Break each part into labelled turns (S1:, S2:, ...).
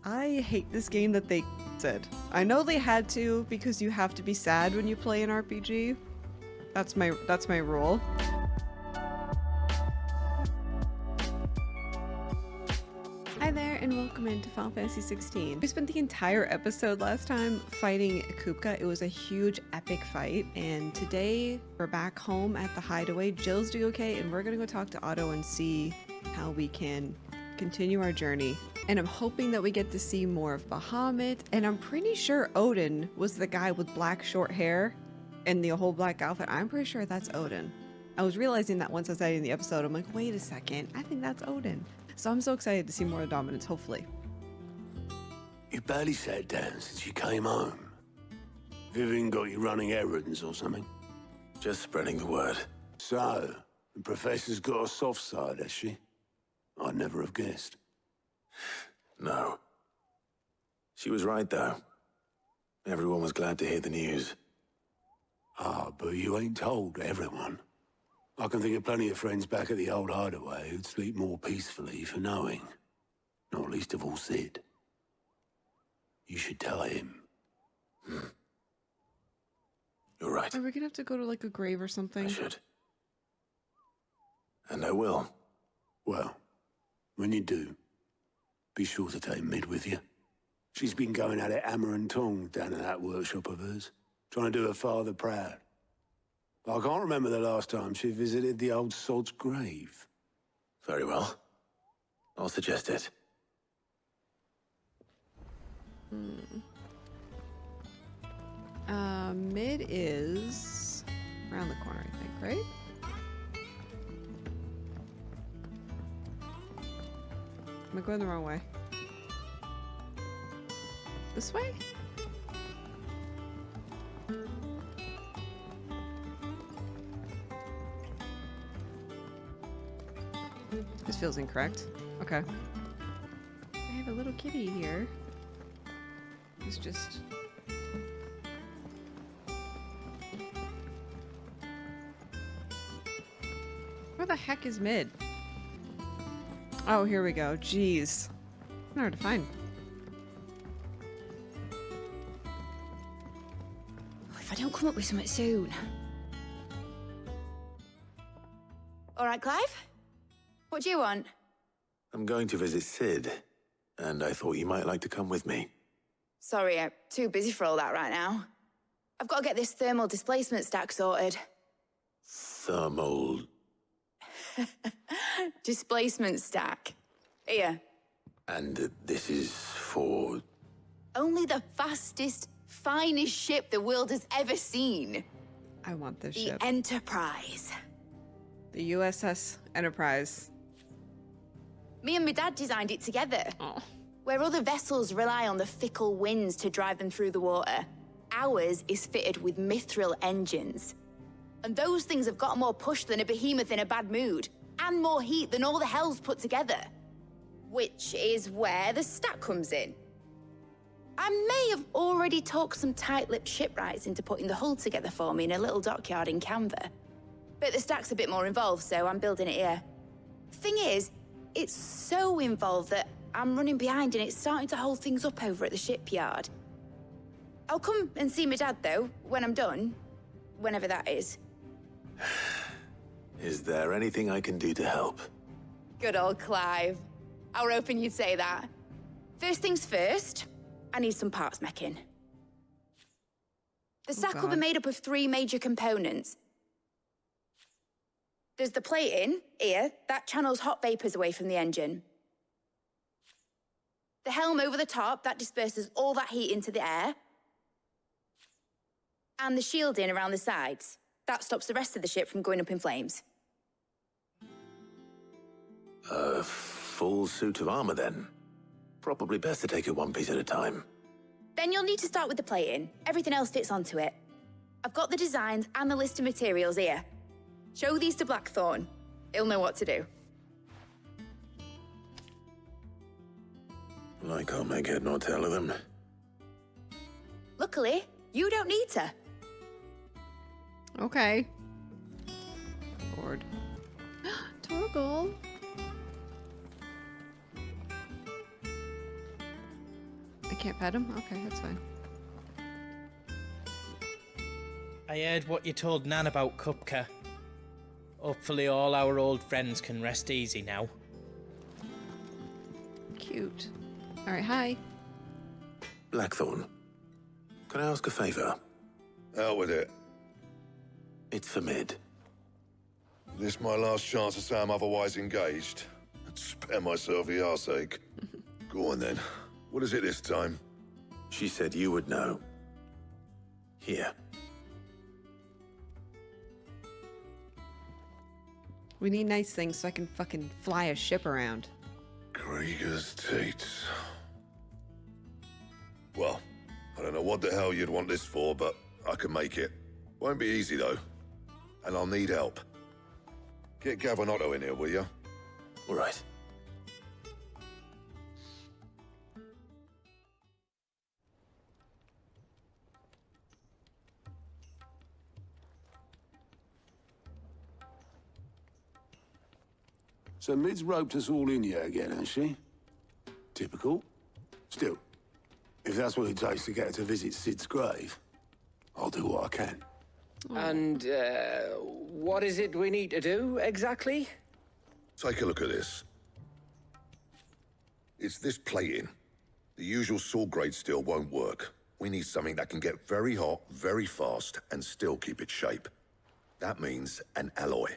S1: I hate this game that they said. I know they had to because you have to be sad when you play an RPG. That's my rule. Hi there and welcome into Final Fantasy 16. We spent the entire episode last time fighting Kupka. It was a huge epic fight, and today we're back home at the hideaway. Jill's doing okay, and we're gonna go talk to Otto and see how we can continue our journey. And I'm hoping that we get to see more of Bahamut, and I'm pretty sure Odin was the guy with black short hair and the whole black outfit. I'm pretty sure that's Odin. I was realizing that once I was editing the episode. I'm like, wait a second, I think that's Odin. So I'm so excited to see more of Dominance, hopefully.
S2: You barely sat down since you came home. Vivian got you running errands or something?
S3: Just spreading the word.
S2: So, the Professor's got a soft side, has she? I'd never have guessed.
S3: No. She was right, though. Everyone was glad to hear the news.
S2: Ah, but you ain't told everyone. I can think of plenty of friends back at the old hideaway who'd sleep more peacefully for knowing. Not least of all Sid. You should tell him.
S3: You're right.
S1: Are we gonna have to go to like a grave or something?
S3: I should. And I will.
S2: Well, when you do, be sure to take Mid with you. She's been going at it hammer and tongs down in that workshop of hers, trying to do her father proud. I can't remember the last time she visited the old sod's grave.
S3: Very well. I'll suggest it.
S1: Mid is around the corner, I think, right? Am I going the wrong way? This way? This feels incorrect. Okay. I have a little kitty here. It's just... Where the heck is Mid? Oh, here we go. Jeez. Hard to find.
S4: If I don't come up with something soon. All right, Clive? What do you want?
S3: I'm going to visit Sid, and I thought you might like to come with me.
S4: Sorry, I'm too busy for all that right now. I've got to get this thermal displacement stack sorted.
S3: Thermal...
S4: Displacement stack. Here.
S3: And this is for...
S4: Only the fastest, finest ship the world has ever seen.
S1: I want this
S4: The
S1: ship.
S4: Enterprise.
S1: The USS Enterprise.
S4: Me and my dad designed it together.
S1: Oh.
S4: Where other vessels rely on the fickle winds to drive them through the water, ours is fitted with mithril engines. And those things have got more push than a behemoth in a bad mood, and more heat than all the hells put together. Which is where the stack comes in. I may have already talked some tight-lipped shipwrights into putting the hull together for me in a little dockyard in Canva. But the stack's a bit more involved, so I'm building it here. Thing is, it's so involved that I'm running behind and it's starting to hold things up over at the shipyard. I'll come and see my dad, though, when I'm done. Whenever that is.
S3: Is there anything I can do to help?
S4: Good old Clive. I were hoping you'd say that. First things first, I need some parts meching. The stack will be made up of 3 major components. There's the plating, here, that channels hot vapors away from the engine. The helm over the top, that disperses all that heat into the air. And the shielding around the sides. That stops the rest of the ship from going up in flames.
S3: A full suit of armor, then. Probably best to take it one piece at a time.
S4: Then you'll need to start with the plating. Everything else fits onto it. I've got the designs and the list of materials here. Show these to Blackthorn. He'll know what to do.
S3: I can't make head nor tail of them.
S4: Luckily, you don't need to.
S1: Okay. Lord. Torgal. I can't pet him? Okay, that's fine.
S5: I heard what you told Nan about Kupka. Hopefully all our old friends can rest easy now.
S1: Cute. Alright, hi.
S3: Blackthorn, can I ask a favor?
S6: Out with it.
S3: It's for Mid.
S6: This my last chance to say I'm otherwise engaged. Spare myself the arseache. Go on then. What is it this time?
S3: She said you would know. Here.
S1: We need nice things so I can fucking fly a ship around.
S6: Krieger's teats. Well, I don't know what the hell you'd want this for, but I can make it. Won't be easy though. And I'll need help. Get Gavanotto in here, will you?
S3: All right.
S2: So Mid's roped us all in here again, hasn't she? Typical. Still, if that's what it takes to get her to visit Sid's grave, I'll do what I can.
S7: And, what is it we need to do, exactly?
S6: Take a look at this. It's this plating. The usual sword grade steel won't work. We need something that can get very hot, very fast, and still keep its shape. That means an alloy.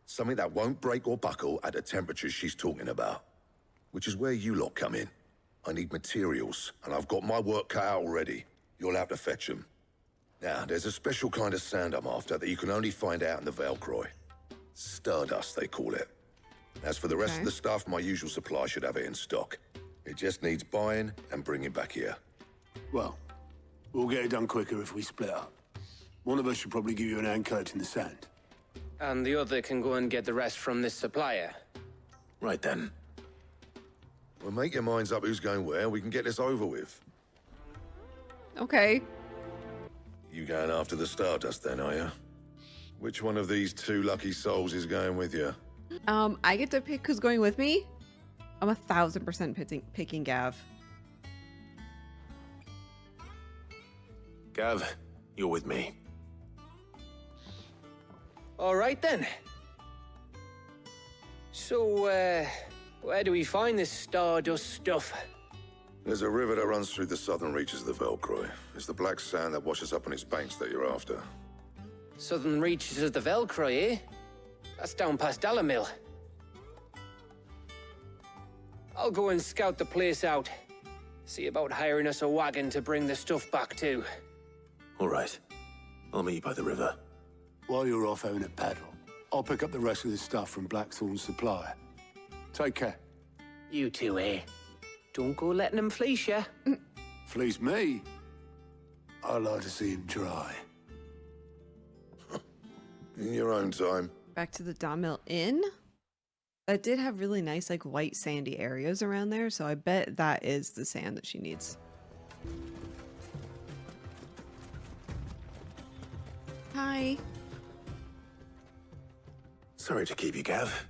S6: Something that won't break or buckle at the temperatures she's talking about. Which is where you lot come in. I need materials, and I've got my work cut out already. You'll have to fetch them. Now, there's a special kind of sand I'm after that you can only find out in the Velcroy. Stardust, they call it. As for the rest of the stuff, my usual supply should have it in stock. It just needs buying and bringing back here.
S2: Well, we'll get it done quicker if we split up. One of us should probably give you an hand coat in the sand.
S7: And the other can go and get the rest from this supplier.
S3: Right then.
S6: Well, make your minds up who's going where, we can get this over with.
S1: Okay.
S6: You going after the Stardust then, are you? Which one of these two lucky souls is going with you?
S1: I get to pick who's going with me? I'm 1000% picking Gav.
S3: Gav, you're with me.
S7: All right, then. So, where do we find this Stardust stuff?
S6: There's a river that runs through the southern reaches of the Velcroy. It's the black sand that washes up on its banks that you're after.
S7: Southern reaches of the Velcroy, eh? That's down past Dalamil. I'll go and scout the place out. See about hiring us a wagon to bring the stuff back to.
S3: All right. I'll meet you by the river.
S2: While you're off having a paddle, I'll pick up the rest of the stuff from Blackthorn's supplier. Take care.
S7: You two, eh? Don't go letting them fleece ya.
S2: Fleece me? I'd like to see him try.
S6: In your own time.
S1: Back to the Damil Inn. That did have really nice, like, white sandy areas around there, so I bet that is the sand that she needs. Hi.
S3: Sorry to keep you, Gav.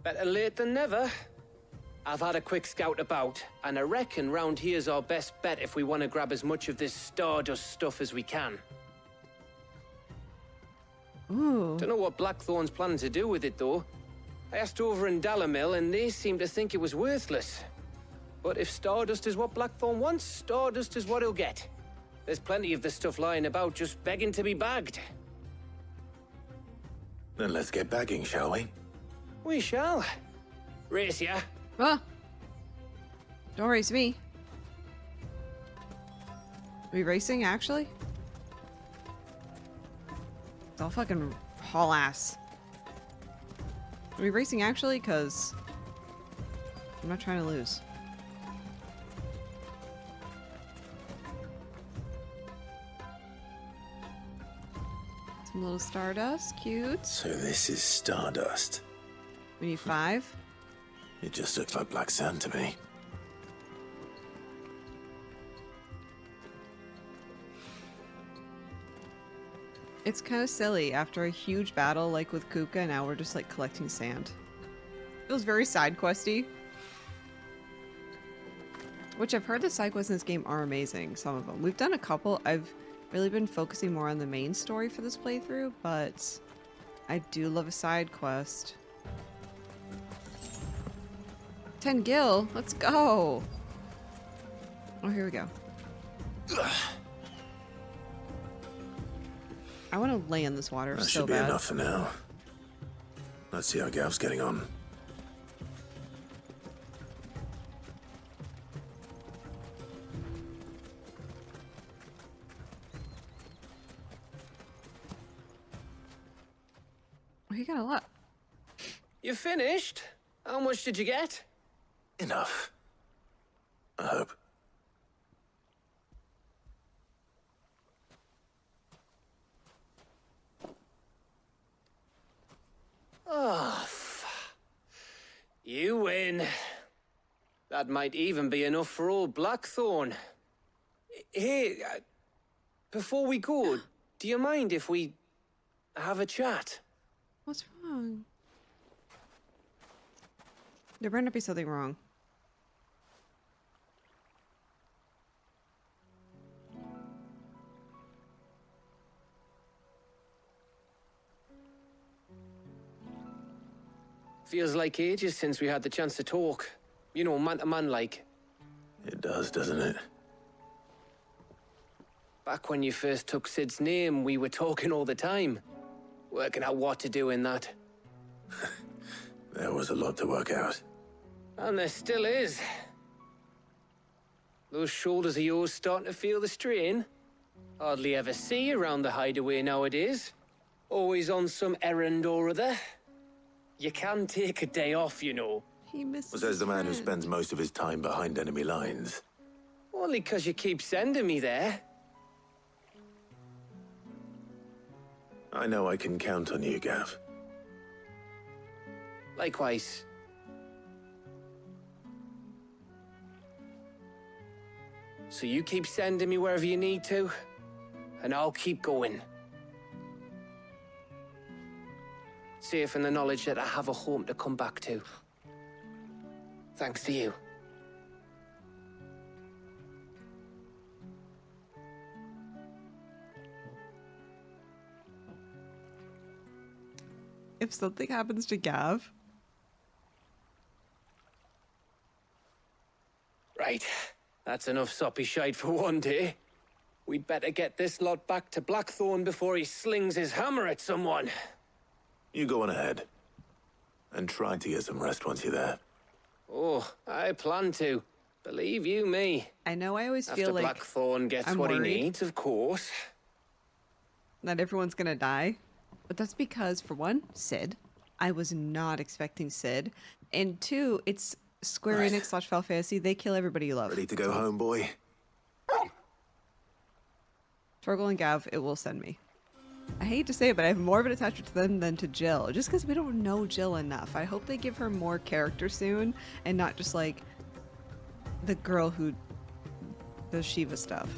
S7: Better late than never. I've had a quick scout about, and I reckon round here's our best bet if we want to grab as much of this Stardust stuff as we can.
S1: Ooh.
S7: Don't know what Blackthorn's planning to do with it, though. I asked over in Dalamil, and they seem to think it was worthless. But if Stardust is what Blackthorn wants, Stardust is what he'll get. There's plenty of this stuff lying about, just begging to be bagged.
S3: Then let's get bagging, shall we?
S7: We shall. Race ya.
S1: Ah. Don't race me. Are we racing, actually? I'll fucking haul ass. Are we racing, actually? Because I'm not trying to lose. Some little Stardust. Cute.
S3: So this is Stardust.
S1: We need 5.
S3: It just looks like black sand to me.
S1: It's kind of silly. After a huge battle like with Kupka, now we're just like collecting sand. Feels very side questy. Which I've heard the side quests in this game are amazing, some of them. We've done a couple. I've really been focusing more on the main story for this playthrough, but I do love a side quest. 10 gil, let's go. Oh, here we go. I want to lay in this water
S3: That
S1: so
S3: should be
S1: bad.
S3: enough for now. Let's see how Gav's getting on.
S1: Oh, he got a lot.
S7: You finished? How much did you get?
S3: Enough. I hope.
S7: Oh, you win. That might even be enough for old Blackthorn. Hey, before we go, do you mind if we have a chat?
S1: What's wrong? There better not be something wrong.
S7: Feels like ages since we had the chance to talk. You know, man to man like.
S3: It does, doesn't it?
S7: Back when you first took Sid's name, we were talking all the time. Working out what to do in that.
S3: There was a lot to work out.
S7: And there still is. Those shoulders of yours starting to feel the strain. Hardly ever see you around the hideaway nowadays. Always on some errand or other. You can take a day off, you know.
S1: He misses
S3: Was as
S1: his
S3: the man who
S1: friend.
S3: spends most of his time behind enemy lines.
S7: Only 'cause you keep sending me there.
S3: I know I can count on you, Gav.
S7: Likewise. So you keep sending me wherever you need to, and I'll keep going. Safe in the knowledge that I have a home to come back to. Thanks to you.
S1: If something happens to Gav,
S7: Right. That's enough soppy shite for one day. We'd better get this lot back to Blackthorn before he slings his hammer at someone.
S3: You go on ahead. And try to get some rest once you're there.
S7: Oh, I plan to. Believe you me.
S1: I know I always
S7: After
S1: feel like
S7: Blackthorn gets
S1: I'm
S7: what
S1: worried.
S7: he needs, of course.
S1: not everyone's gonna die. But that's because, for one, Sid. I was not expecting Sid. And two, it's Square
S3: Right.
S1: Enix / Final Fantasy. They kill everybody you love.
S3: Ready to go home, boy?
S1: Torgal and Gav, it will send me. I hate to say it, but I have more of an attachment to them than to Jill. Just because we don't know Jill enough. I hope they give her more character soon and not just like the girl who does Shiva stuff.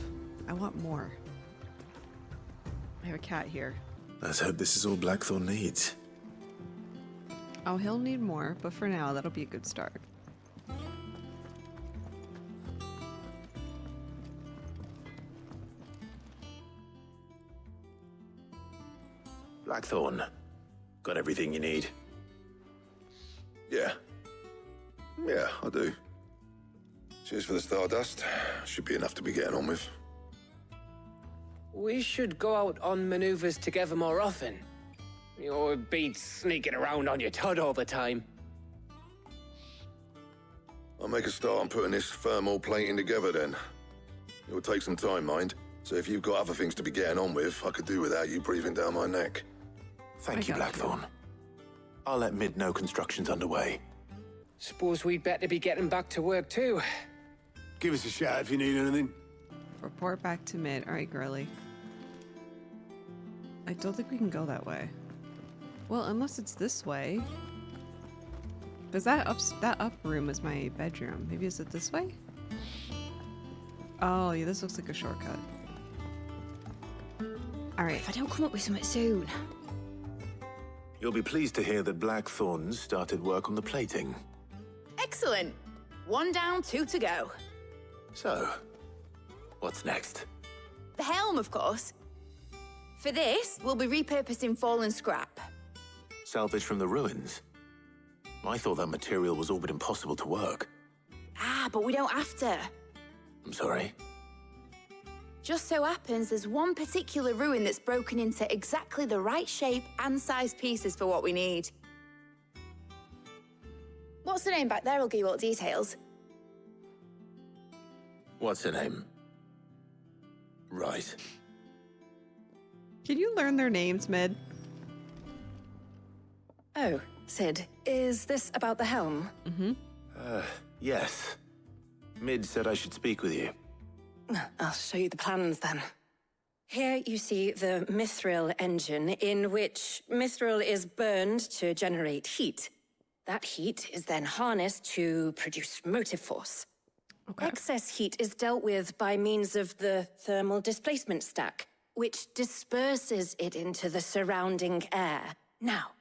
S1: I want more. I have a cat here.
S3: Let's hope this is all Blackthorn needs.
S1: Oh, he'll need more, but for now, that'll be a good start.
S3: Blackthorn, got everything you need?
S6: Yeah. Yeah, I do. Cheers for the Stardust. Should be enough to be getting on with.
S7: We should go out on maneuvers together more often. You'll be sneaking around on your Todd all the time.
S6: I'll make a start on putting this thermal plating together then. It will take some time, mind. So if you've got other things to be getting on with, I could do without you breathing down my neck.
S3: Thank you,
S1: got you.
S3: Blackthorn. I'll let Mid know construction's underway.
S7: Suppose we'd better be getting back to work too.
S2: Give us a shout if you need anything.
S1: Report back to mid. All right, girly. I don't think we can go that way. Well, unless it's this way. Because that up room is my bedroom. Maybe is it this way? Oh, yeah, this looks like a shortcut. All right.
S4: If I don't come up with something soon.
S3: You'll be pleased to hear that Blackthorn started work on the plating.
S4: Excellent. 1 down, 2 to go.
S3: So, what's next?
S4: The helm, of course. For this, we'll be repurposing fallen scrap.
S3: Salvage from the ruins? I thought that material was all but impossible to work.
S4: Ah, but we don't have to.
S3: I'm sorry.
S4: Just so happens there's one particular ruin that's broken into exactly the right shape and size pieces for what we need. What's the name back there? I'll give you all the details.
S3: What's her name? Right.
S1: Can you learn their names, Mid?
S8: Oh, Sid, is this about the helm?
S3: Yes. Mid said I should speak with you.
S8: I'll show you the plans then. Here you see the mithril engine, in which mithril is burned to generate heat. That heat is then harnessed to produce motive force.
S1: Okay.
S8: Excess heat is dealt with by means of the thermal displacement stack, which disperses it into the surrounding air. Now,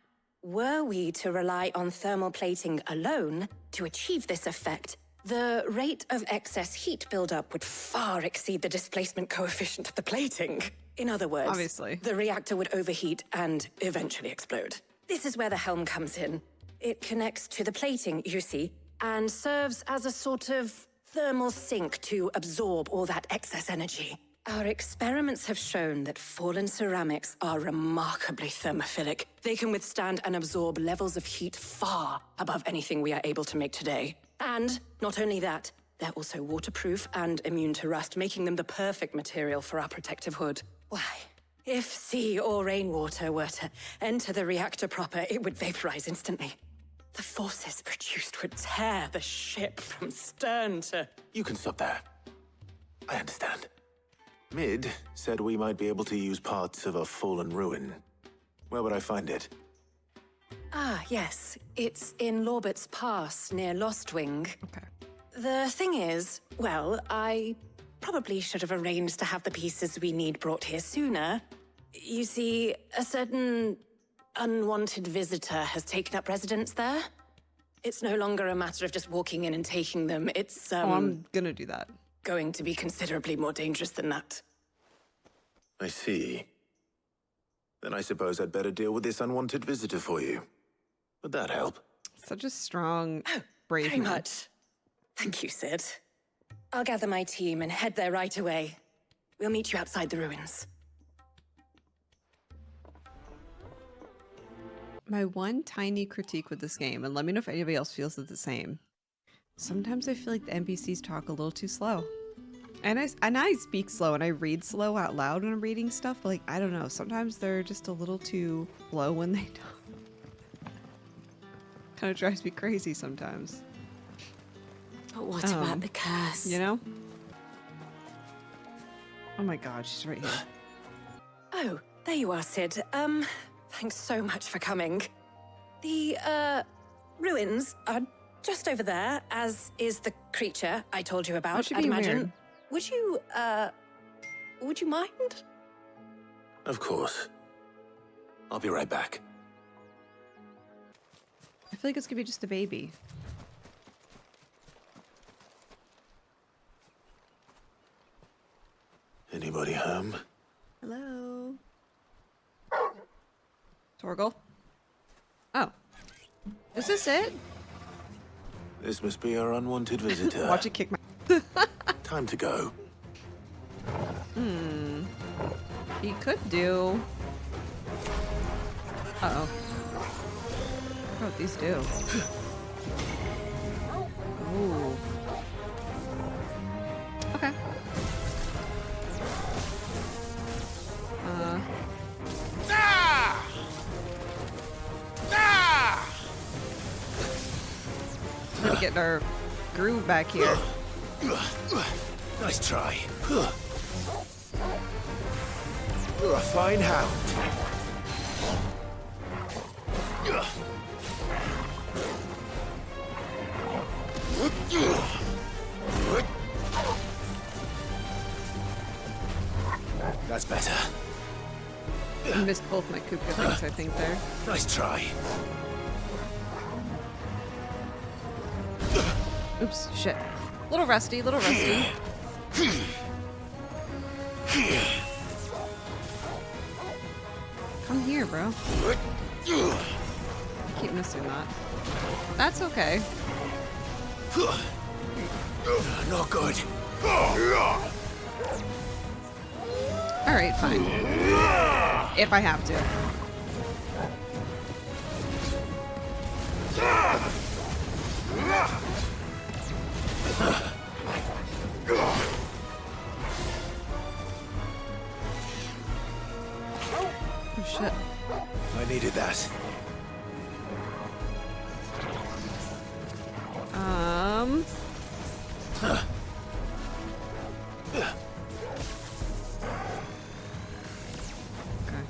S8: were we to rely on thermal plating alone to achieve this effect, the rate of excess heat buildup would far exceed the displacement coefficient of the plating. In other words,
S1: Obviously.
S8: the reactor would overheat and eventually explode. This is where the helm comes in. It connects to the plating, you see, and serves as a sort of thermal sink to absorb all that excess energy. Our experiments have shown that fallen ceramics are remarkably thermophilic. They can withstand and absorb levels of heat far above anything we are able to make today. And not only that, they're also waterproof and immune to rust, making them the perfect material for our protective hood. Why, if sea or rainwater were to enter the reactor proper, it would vaporize instantly. The forces produced would tear the ship from stern to...
S3: You can stop there. I understand. Mid said we might be able to use parts of a fallen ruin. Where would I find it?
S8: Ah, yes. It's in Lorbert's Pass, near Lostwing.
S1: Okay.
S8: The thing is, well, I probably should have arranged to have the pieces we need brought here sooner. You see, a certain unwanted visitor has taken up residence there. It's no longer a matter of just walking in and taking them. It's,
S1: Oh, I'm gonna do that.
S8: going to be considerably more dangerous than that.
S3: I see. Then I suppose I'd better deal with this unwanted visitor for you. Would that help?
S1: Such a strong, brave
S8: Very
S1: man.
S8: much. Thank you, Sid. I'll gather my team and head there right away. We'll meet you outside the ruins.
S1: My one tiny critique with this game, and let me know if anybody else feels it the same. Sometimes I feel like the NPCs talk a little too slow. And I speak slow and I read slow out loud when I'm reading stuff, but like, I don't know, sometimes they're just a little too slow when they talk. Kind of drives me crazy sometimes.
S8: But what about the curse?
S1: You know? Oh my god, she's right here.
S8: Oh, there you are, Sid. Thanks so much for coming. The, ruins are just over there, as is the creature I told you about,
S1: should
S8: I'd
S1: be
S8: imagine.
S1: weird.
S8: Would you mind?
S3: Of course. I'll be right back.
S1: I feel like it's gonna be just a baby.
S3: Anybody home?
S1: Hello? Torgal? Oh. Is this it?
S3: This must be our unwanted visitor.
S1: Watch it kick my...
S3: Time to go.
S1: He could do... Uh-oh. What these do? Ooh. Okay. Trying to get our groove back here.
S3: Nice try. You're a fine hound. That's better.
S1: I missed both my Kupka things, I think, there.
S3: Nice try.
S1: Oops, shit. Little rusty, little rusty. Come here, bro. Keep missing that. That's okay.
S3: Not good.
S1: Alright, fine. If I have to. Oh shit.
S3: I needed that.
S1: Okay.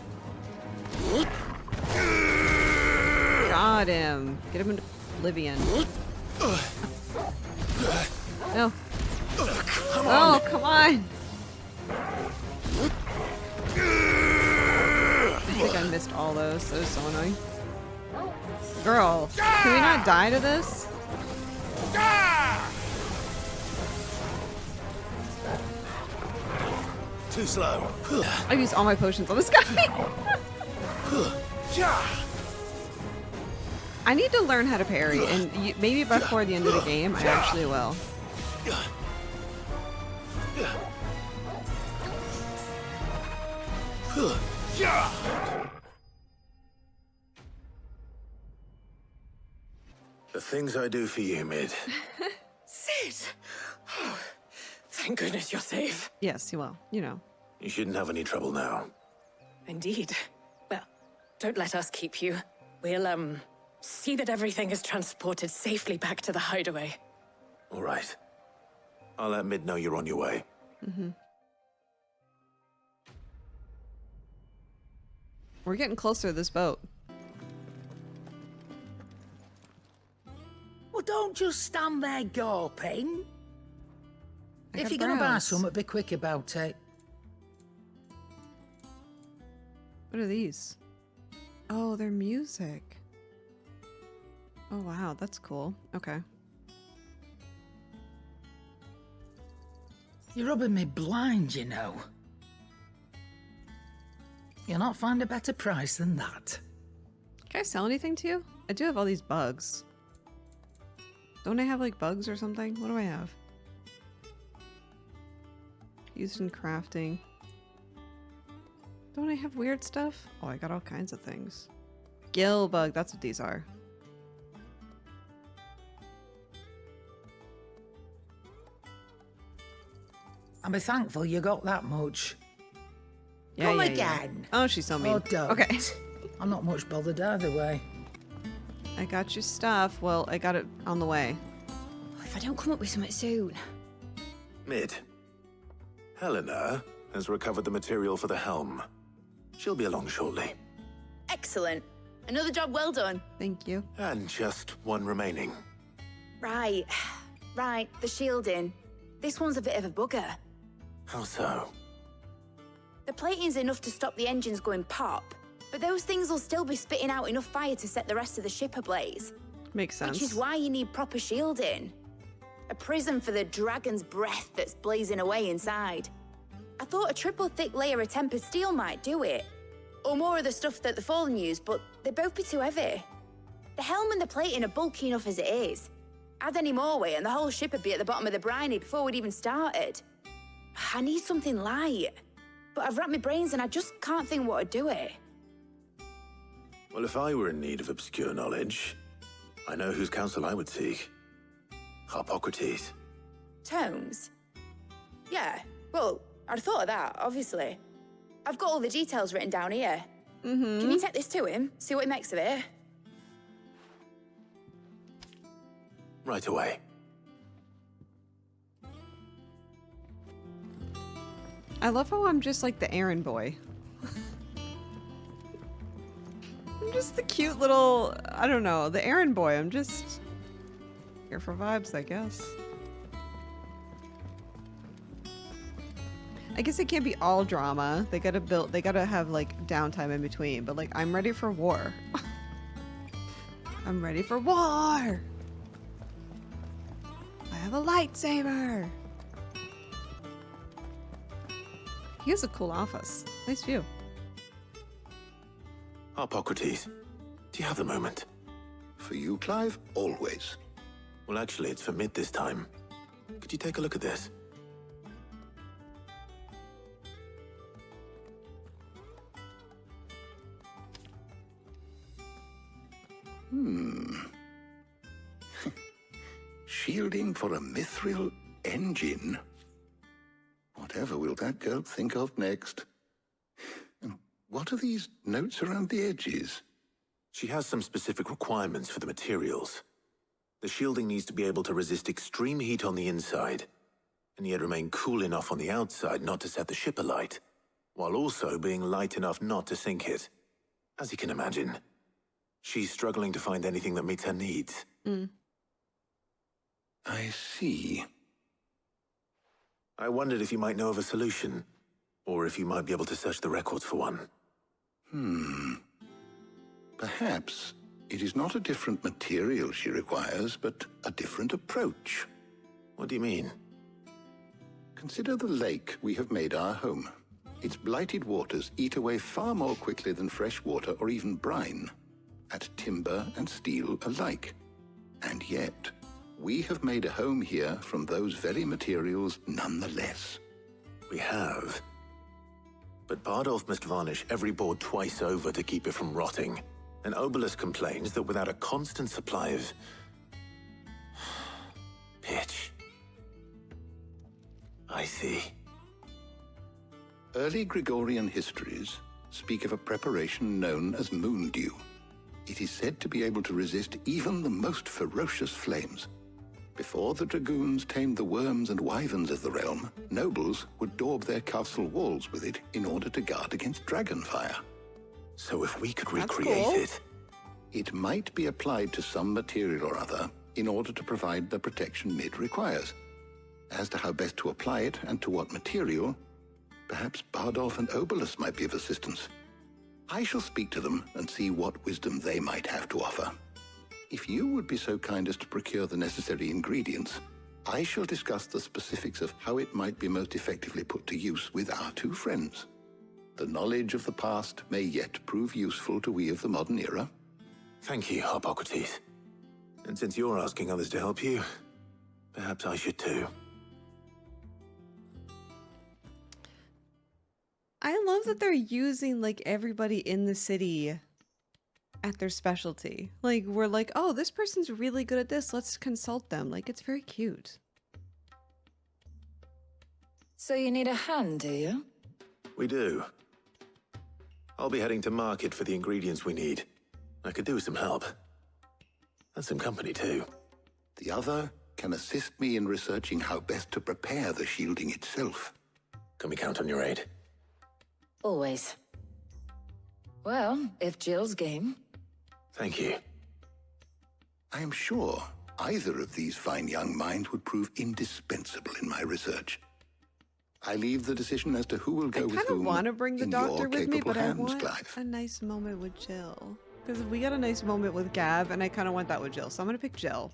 S1: Got him. Get him into oblivion. No. Oh, come on. I think I missed all those. That was so annoying. Girl, can we not die to this?
S3: Too slow.
S1: I used all my potions on this guy. I need to learn how to parry, and maybe before the end of the game, I actually will.
S3: The things I do for you, Mid.
S8: Sid! Oh, thank goodness you're safe.
S1: Yes, well, you know.
S3: You shouldn't have any trouble now.
S8: Indeed. Well, don't let us keep you. We'll, see that everything is transported safely back to the hideaway.
S3: All right. I'll let Mid know you're on your way.
S1: Mm-hmm. We're getting closer to this boat.
S9: Well, don't just stand there gawping.
S1: I
S9: If
S1: got
S9: you're going to buy
S1: browse.
S9: something, be quick about it.
S1: What are these? Oh, they're music. Oh, wow. That's cool. Okay.
S9: You're rubbing me blind, you know. You'll not find a better price than that.
S1: Can I sell anything to you? I do have all these bugs. Don't I have like bugs or something? What do I have? Used in crafting. Don't I have weird stuff? Oh, I got all kinds of things. Gill bug, that's what these are.
S9: And be thankful you got that much.
S1: Yeah,
S9: Come
S1: yeah,
S9: again.
S1: Yeah. Oh, she's so mean.
S9: Oh, don't.
S1: Okay.
S9: I'm not much bothered either way.
S1: I got your stuff. Well, I got it on the way.
S4: If I don't come up with something soon.
S3: Mid. Helena has recovered the material for the helm. She'll be along shortly.
S4: Excellent. Another job well done.
S1: Thank you.
S3: And just one remaining.
S4: Right. Right, the shielding. This one's a bit of a bugger.
S3: How so?
S4: The plating's enough to stop the engines going pop, but those things will still be spitting out enough fire to set the rest of the ship ablaze.
S1: Makes sense.
S4: Which is why you need proper shielding. A prison for the dragon's breath that's blazing away inside. I thought a triple thick layer of tempered steel might do it. Or more of the stuff that the Fallen use, but they'd both be too heavy. The helm and the plating are bulky enough as it is. Add any more weight and the whole ship would be at the bottom of the briny before we'd even started. I need something light. But I've racked my brains and I just can't think what would do it.
S3: Well, if I were in need of obscure knowledge, I know whose counsel I would seek. Harpocrates.
S4: Tomes? Yeah, well, I'd thought of that, obviously. I've got all the details written down here.
S1: Mm-hmm.
S4: Can you take this to him? See what he makes of it?
S3: Right away.
S1: I love how I'm just like the errand boy. I'm just the cute little, I don't know, the errand boy. I'm just here for vibes, I guess. I guess it can't be all drama. They gotta have like downtime in between, but like I'm ready for war. I'm ready for war. I have a lightsaber. He has a cool office. Nice view.
S3: Hippocrates, do you have the moment?
S6: For you, Clive, always.
S3: Well, actually, it's for Mid this time. Could you take a look at this?
S6: Shielding for a mithril engine? Whatever will that girl think of next? And what are these notes around the edges?
S3: She has some specific requirements for the materials. The shielding needs to be able to resist extreme heat on the inside, and yet remain cool enough on the outside not to set the ship alight, while also being light enough not to sink it. As you can imagine, she's struggling to find anything that meets her needs.
S6: I see.
S3: I wondered if you might know of a solution, or if you might be able to search the records for one.
S6: Perhaps it is not a different material she requires, but a different approach.
S3: What do you mean?
S6: Consider the lake we have made our home. Its blighted waters eat away far more quickly than fresh water or even brine, at timber and steel alike. And yet, we have made a home here from those very materials nonetheless.
S3: We have. But Bardolph must varnish every board twice over to keep it from rotting. And Obelus complains that without a constant supply of pitch. I see.
S6: Early Gregorian histories speak of a preparation known as moon dew. It is said to be able to resist even the most ferocious flames. Before the dragoons tamed the worms and wyverns of the realm, nobles would daub their castle walls with it in order to guard against dragonfire.
S3: So if we could
S1: That's
S3: recreate
S1: cool.
S3: it...
S6: It might be applied to some material or other in order to provide the protection Mid requires. As to how best to apply it and to what material, perhaps Bardolph and Obelus might be of assistance. I shall speak to them and see what wisdom they might have to offer. If you would be so kind as to procure the necessary ingredients, I shall discuss the specifics of how it might be most effectively put to use with our two friends. The knowledge of the past may yet prove useful to we of the modern era.
S3: Thank you, Hippocrates. And since you're asking others to help you, perhaps I should too.
S1: I love that they're using like everybody in the city at their specialty. Like we're like, oh, this person's really good at this. Let's consult them. Like it's very cute.
S10: So you need a hand, do you?
S3: We do. I'll be heading to market for the ingredients we need. I could do with some help. And some company too.
S6: The other can assist me in researching how best to prepare the shielding itself.
S3: Can we count on your aid?
S10: Always. Well, if Jill's game.
S3: Thank you.
S6: I am sure either of these fine young minds would prove indispensable in my research. I leave the decision as to who will go
S1: I
S6: with
S1: kind
S6: whom
S1: of want to bring the
S6: in
S1: doctor
S6: your
S1: with me,
S6: capable
S1: but I
S6: hands,
S1: want
S6: Clive.
S1: a nice moment with Jill. Because we got a nice moment with Gav, and I kind of want that with Jill. So I'm going to pick Jill.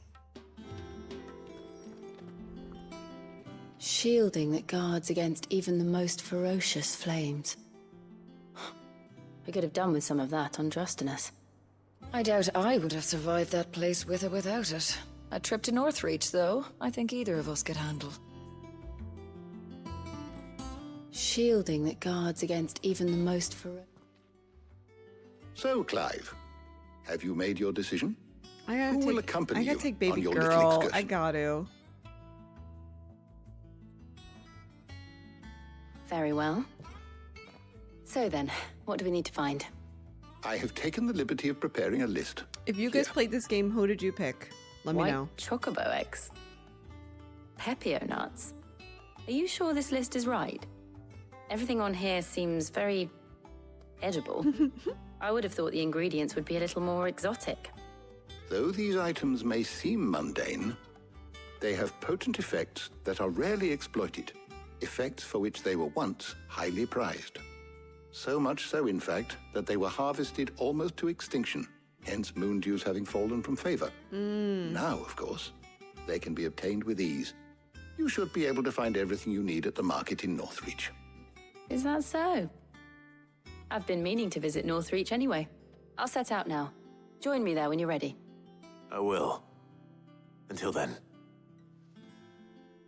S11: Shielding that guards against even the most ferocious flames. I could have done with some of that on Drustinus.
S10: I doubt I would have survived that place with or without it. A trip to Northreach, though, I think either of us could handle.
S11: Shielding that guards against even the most ferocious...
S6: So, Clive, have you made your decision?
S1: I gotta
S6: Who
S1: take,
S6: will accompany
S1: I gotta
S6: you
S1: take baby
S6: on your little
S1: girl.
S6: excursion?
S1: I got to.
S11: Very well. So then, what do we need to find?
S6: I have taken the liberty of preparing a list.
S1: If you guys played this game, who did you pick? Let me
S11: White
S1: know.
S11: chocobo eggs. Pepio nuts. Are you sure this list is right? Everything on here seems very edible. I would have thought the ingredients would be a little more exotic.
S6: Though these items may seem mundane, they have potent effects that are rarely exploited, effects for which they were once highly prized. So much so, in fact, that they were harvested almost to extinction, hence moon dews having fallen from favor. Now, of course,
S12: they can be obtained with ease. You should be able to find everything you need at the market in Northreach.
S11: Is that so? I've been meaning to visit Northreach anyway. I'll set out now. Join me there when you're ready.
S3: I will. Until then.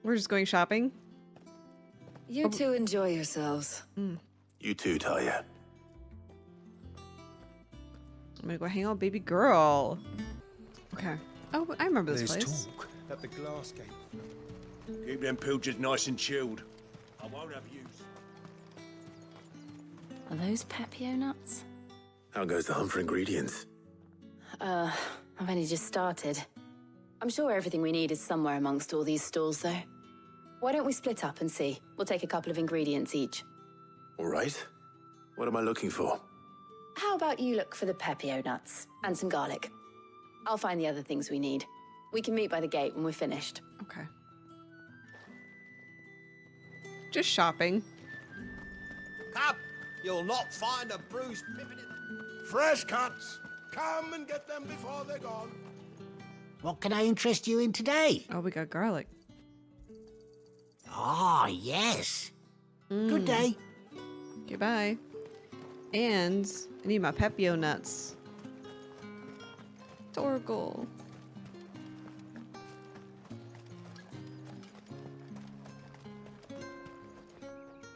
S1: We're just going shopping?
S10: You two enjoy yourselves.
S3: You too, Talia.
S1: I'm gonna go hang out with baby girl. Okay. Oh, I remember this place.
S13: Talk at the glass gate. Keep them pilchards nice and chilled. I won't have use.
S11: Are those Pepio nuts?
S3: How goes the hunt for ingredients?
S11: I've only just started. I'm sure everything we need is somewhere amongst all these stalls, though. Why don't we split up and see? We'll take a couple of ingredients each.
S3: All right. What am I looking for?
S11: How about you look for the Pepio nuts and some garlic? I'll find the other things we need. We can meet by the gate when we're finished.
S1: Okay. Just shopping.
S13: Up! You'll not find a bruised pippin in... Fresh cuts! Come and get them before they're gone.
S14: What can I interest you in today?
S1: Oh, we got garlic.
S14: Ah, yes. Good day.
S1: Goodbye. And I need my Pepio nuts. Torgal.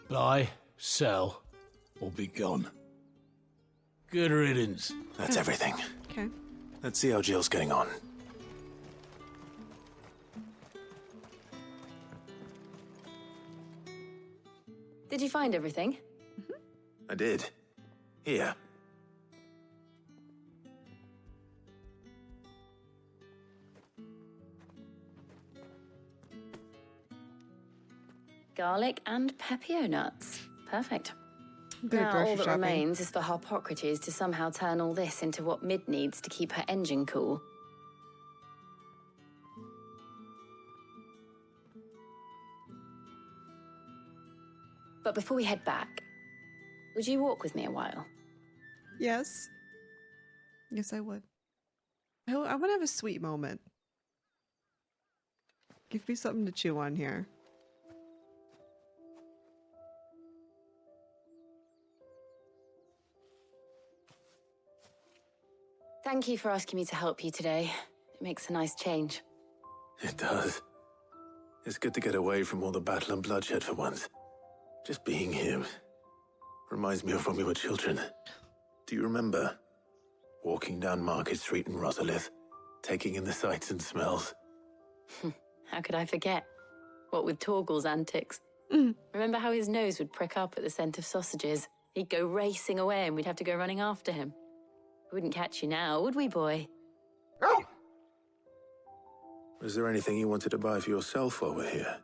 S2: Buy, sell, or be gone. Good riddance.
S3: That's everything.
S1: Okay.
S3: Let's see how Jill's getting on.
S11: Did you find everything?
S3: I did. Here.
S11: Garlic and Pepio nuts. Perfect.
S1: Good
S11: Now, all
S1: grocery
S11: that
S1: shopping.
S11: remains is for Harpocrates to somehow turn all this into what Mid needs to keep her engine cool. But before we head back, would you walk with me a while?
S1: Yes. Yes, I would. I want to have a sweet moment. Give me something to chew on here.
S11: Thank you for asking me to help you today. It makes a nice change.
S3: It does. It's good to get away from all the battle and bloodshed for once. Just being here reminds me of when we were children. Do you remember? Walking down Market Street in Rosalith, taking in the sights and smells.
S11: How could I forget? What with Torgal's antics. Remember how his nose would prick up at the scent of sausages? He'd go racing away and we'd have to go running after him. We wouldn't catch you now, would we, boy?
S3: Was there anything you wanted to buy for yourself while we're here?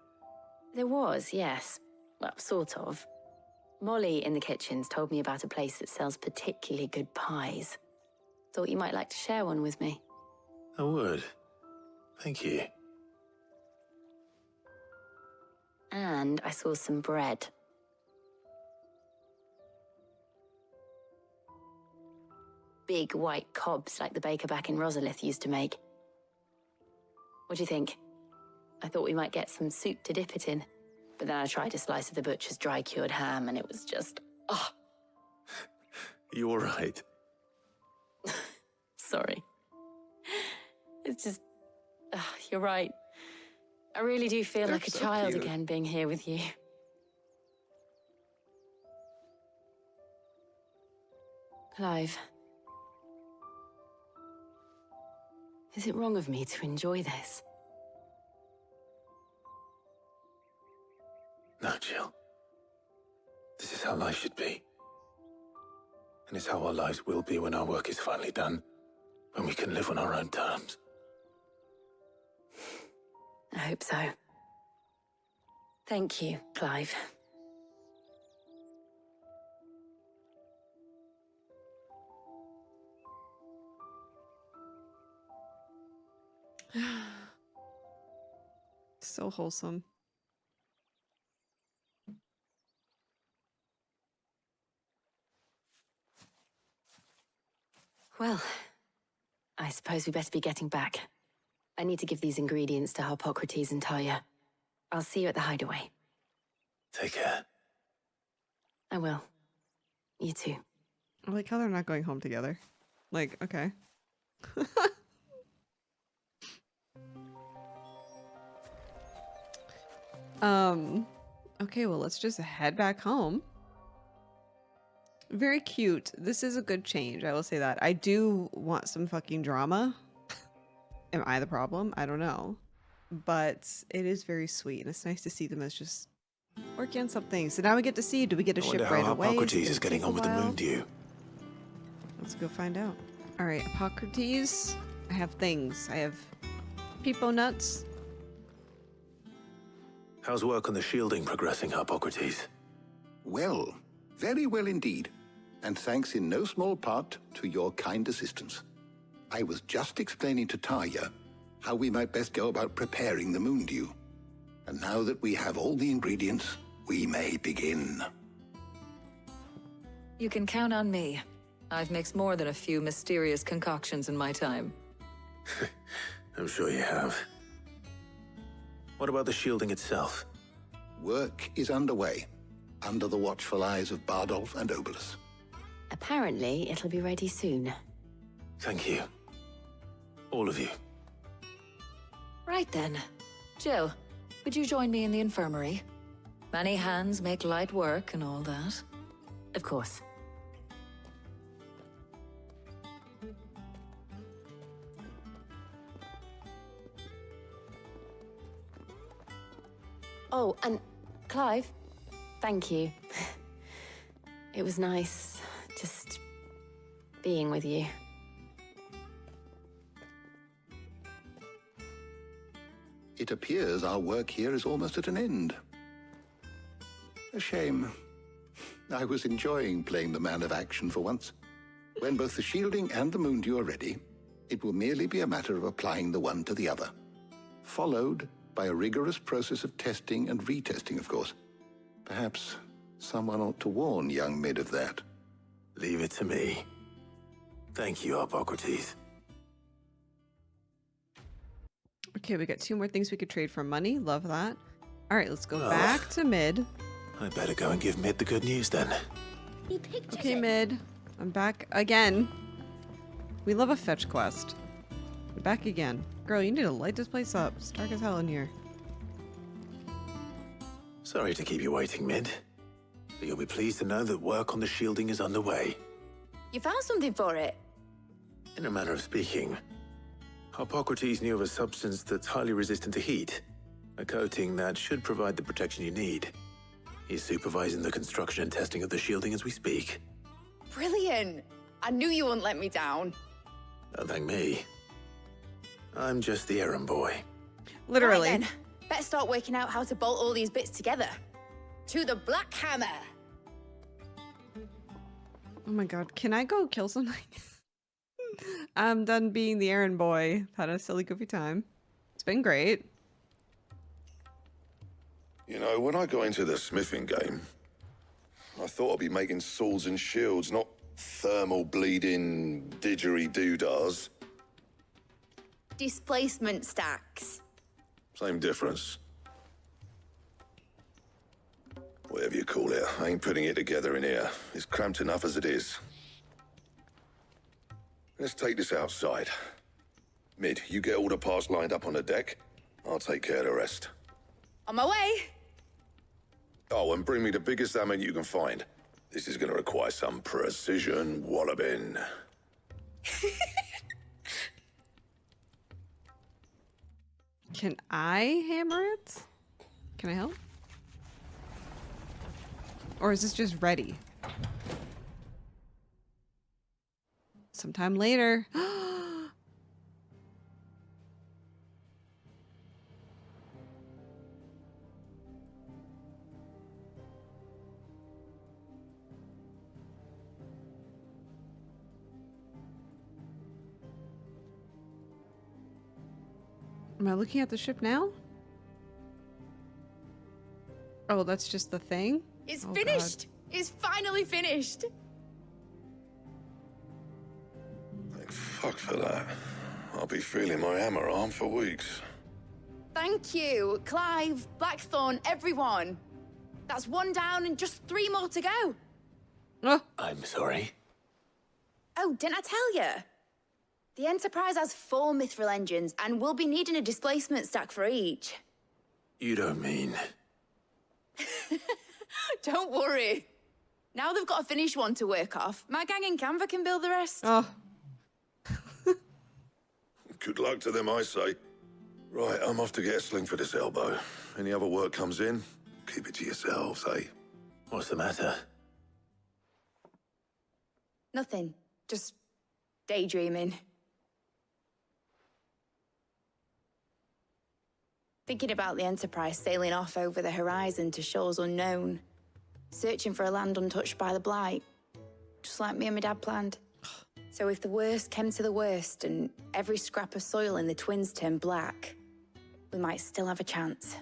S11: There was, yes. Well, sort of. Molly in the kitchens told me about a place that sells particularly good pies. Thought you might like to share one with me.
S3: I would. Thank you.
S11: And I saw some bread. Big white cobs like the baker back in Rosalith used to make. What do you think? I thought we might get some soup to dip it in. But then I tried a slice of the butcher's dry-cured ham and it was just... oh,
S3: You all right?
S11: sorry. It's just... you're right. I really do feel
S1: They're
S11: like a
S1: so
S11: child
S1: cute.
S11: again being here with you. Clive. Is it wrong of me to enjoy this?
S3: No, Jill. This is how life should be. And it's how our lives will be when our work is finally done. When we can live on our own terms.
S11: I hope so. Thank you, Clive.
S1: So wholesome.
S11: Well, I suppose we better be getting back. I need to give these ingredients to Harpocrates and Talia. I'll see you at the hideaway.
S3: Take care.
S11: I will. You too.
S1: I like how they're not going home together. Like, okay. Okay, well, let's just head back home. Very cute. This is a good change, I will say that. I do want some fucking drama. Am I the problem? I don't know. But it is very sweet, and it's nice to see them as just working on something. So now we get to see, do we get a ship right away?
S3: Hippocrates is getting on with the moon dew.
S1: Let's go find out. All right, Hippocrates. I have things. I have peepo nuts.
S3: How's work on the shielding progressing, Hippocrates?
S12: Well, very well indeed. And thanks in no small part to your kind assistance. I was just explaining to Talia how we might best go about preparing the moon dew. And now that we have all the ingredients, we may begin.
S10: You can count on me. I've mixed more than a few mysterious concoctions in my time.
S3: I'm sure you have. What about the shielding itself?
S12: Work is underway, under the watchful eyes of Bardolph and Obolus.
S11: Apparently, it'll be ready soon.
S3: Thank you. All of you.
S10: Right then. Jill, would you join me in the infirmary? Many hands make light work and all that.
S11: Of course. Oh, and Clive, thank you. It was nice just being with you.
S12: It appears our work here is almost at an end. A shame. I was enjoying playing the man of action for once. When both the shielding and the moon dew are ready, it will merely be a matter of applying the one to the other, followed by a rigorous process of testing and retesting, of course. Perhaps someone ought to warn young Mid of that.
S3: Leave it to me. Thank you, Hippocrates.
S1: Okay, we got 2 more things we could trade for money. Love that. All right, let's go back to Mid.
S3: I better go and give Mid the good news then.
S1: Okay, Mid. I'm back again. We love a fetch quest. We're back again. Girl, you need to light this place up. It's dark as hell in here.
S3: Sorry to keep you waiting, Mid. But you'll be pleased to know that work on the shielding is underway.
S4: You found something for it?
S3: In a manner of speaking, Hippocrates knew of a substance that's highly resistant to heat. A coating that should provide the protection you need. He's supervising the construction and testing of the shielding as we speak.
S4: Brilliant! I knew you wouldn't let me down.
S3: Don't thank me. I'm just the errand boy.
S1: Literally.
S4: Right then, better start working out how to bolt all these bits together. To the Black Hammer!
S1: Oh my god, can I go kill something? I'm done being the errand boy. Had a silly, goofy time. It's been great.
S6: You know, when I got into the smithing game, I thought I'd be making swords and shields, not thermal bleeding didgeridoo-dahs.
S4: Displacement stacks.
S6: Same difference. Whatever you call it, I ain't putting it together in here. It's cramped enough as it is. Let's take this outside. Mid, you get all the parts lined up on the deck. I'll take care of the rest.
S4: On my way!
S6: Oh, and bring me the biggest hammer you can find. This is gonna require some precision walloping.
S1: Can I hammer it? Can I help? Or is this just ready? Sometime later. Am I looking at the ship now? Oh, that's just the thing?
S4: It's
S1: Oh,
S4: finished!
S1: God.
S4: It's finally finished!
S6: Thank fuck for that. I'll be feeling my hammer arm for weeks.
S4: Thank you, Clive, Blackthorn, everyone. That's one down and just 3 more to go.
S1: Oh.
S3: I'm sorry.
S4: Oh, didn't I tell you? The Enterprise has 4 mithril engines, and we'll be needing a displacement stack for each.
S3: You don't mean...
S4: Don't worry. Now they've got a finished one to work off. My gang in Canva can build the rest.
S1: Oh.
S6: Good luck to them, I say. Right, I'm off to get a sling for this elbow. Any other work comes in, keep it to yourselves, eh?
S3: What's the matter?
S4: Nothing. Just daydreaming. Thinking about the Enterprise sailing off over the horizon to shores unknown. Searching for a land untouched by the Blight. Just like me and my dad planned. So if the worst came to the worst and every scrap of soil in the Twins turned black, we might still have a chance.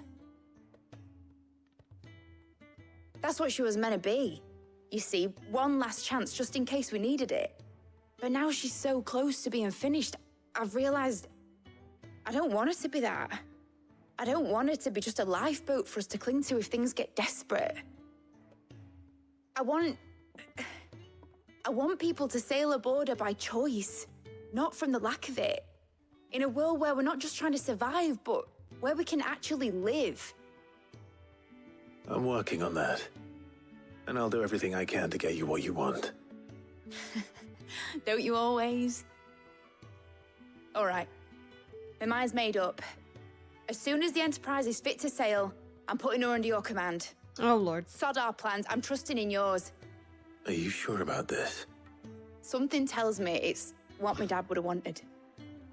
S4: That's what she was meant to be. You see, one last chance just in case we needed it. But now she's so close to being finished, I've realized I don't want her to be that. I don't want her to be just a lifeboat for us to cling to if things get desperate. I want people to sail aboard her by choice, not from the lack of it. In a world where we're not just trying to survive, but where we can actually live.
S3: I'm working on that. And I'll do everything I can to get you what you want.
S4: Don't you always? All right. My mind's made up. As soon as the Enterprise is fit to sail, I'm putting her under your command.
S1: Oh, Lord.
S4: Sod our plans. I'm trusting in yours.
S3: Are you sure about this?
S4: Something tells me it's what my dad would have wanted.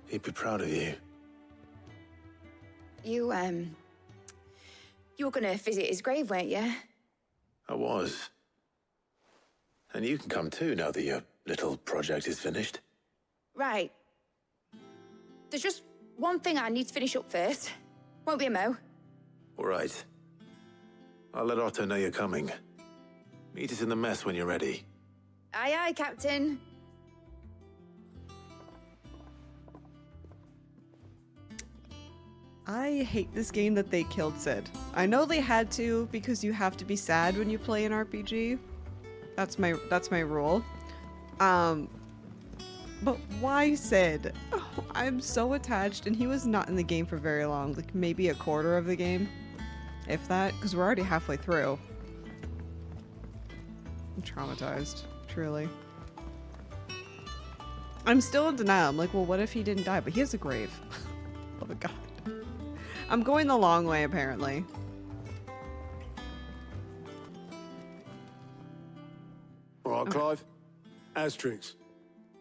S3: He'd be proud of you.
S4: You were gonna visit his grave, weren't you?
S3: I was. And you can come too now that your little project is finished.
S4: Right. There's just one thing I need to finish up first. Won't be a mo.
S3: All right. I'll let Otto know you're coming. Meet us in the mess when you're ready.
S4: Aye, aye, Captain.
S1: I hate this game that they killed Sid. I know they had to because you have to be sad when you play an RPG. That's my rule. But why Sid? Oh, I'm so attached, and he was not in the game for very long, like maybe a quarter of the game, if that, because we're already halfway through. I'm traumatized, truly. I'm still in denial. I'm like, well, what if he didn't die? But he has a grave. Oh my god. I'm going the long way, apparently.
S2: All right, Clive. Asterix.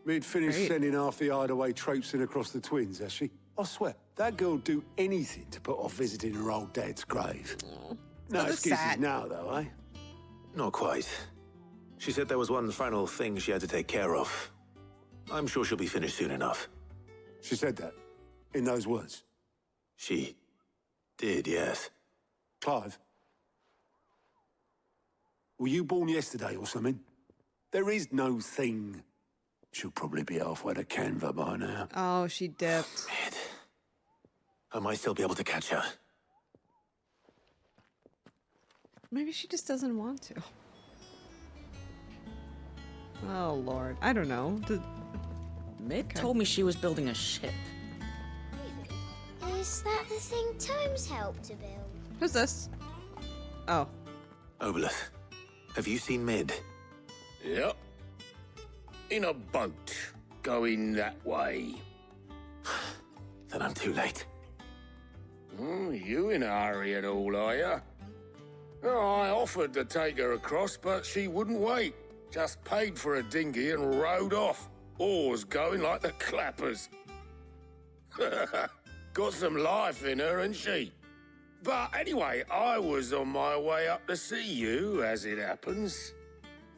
S2: We'd finished
S1: Great.
S2: sending half the hideaway traipsing across the Twins, has she? I swear, that girl'd do anything to put off visiting her old dad's grave. No
S1: So
S2: excuses
S1: sad.
S2: now, though, eh?
S3: Not quite. She said there was one final thing she had to take care of. I'm sure she'll be finished soon enough.
S2: She said that, in those words.
S3: She did, yes.
S2: Clive, were you born yesterday or something? There is no thing. She'll probably be halfway to Canva by now.
S1: Oh, she dipped.
S3: Man. I might still be able to catch her.
S1: Maybe she just doesn't want to. Oh, Lord. I don't know.
S15: Mick told me she was building a ship.
S16: Really? Is that the thing Tomes helped to build?
S1: Who's this? Oh.
S3: Obolus, have you seen Mid?
S17: Yep. In a boat, going that way.
S3: Then I'm too late.
S17: You in a hurry and all, are you? Oh, I offered to take her across, but she wouldn't wait. Just paid for a dinghy and rowed off. Oars going like the clappers. Got some life in her, ain't she? But anyway, I was on my way up to see you, as it happens.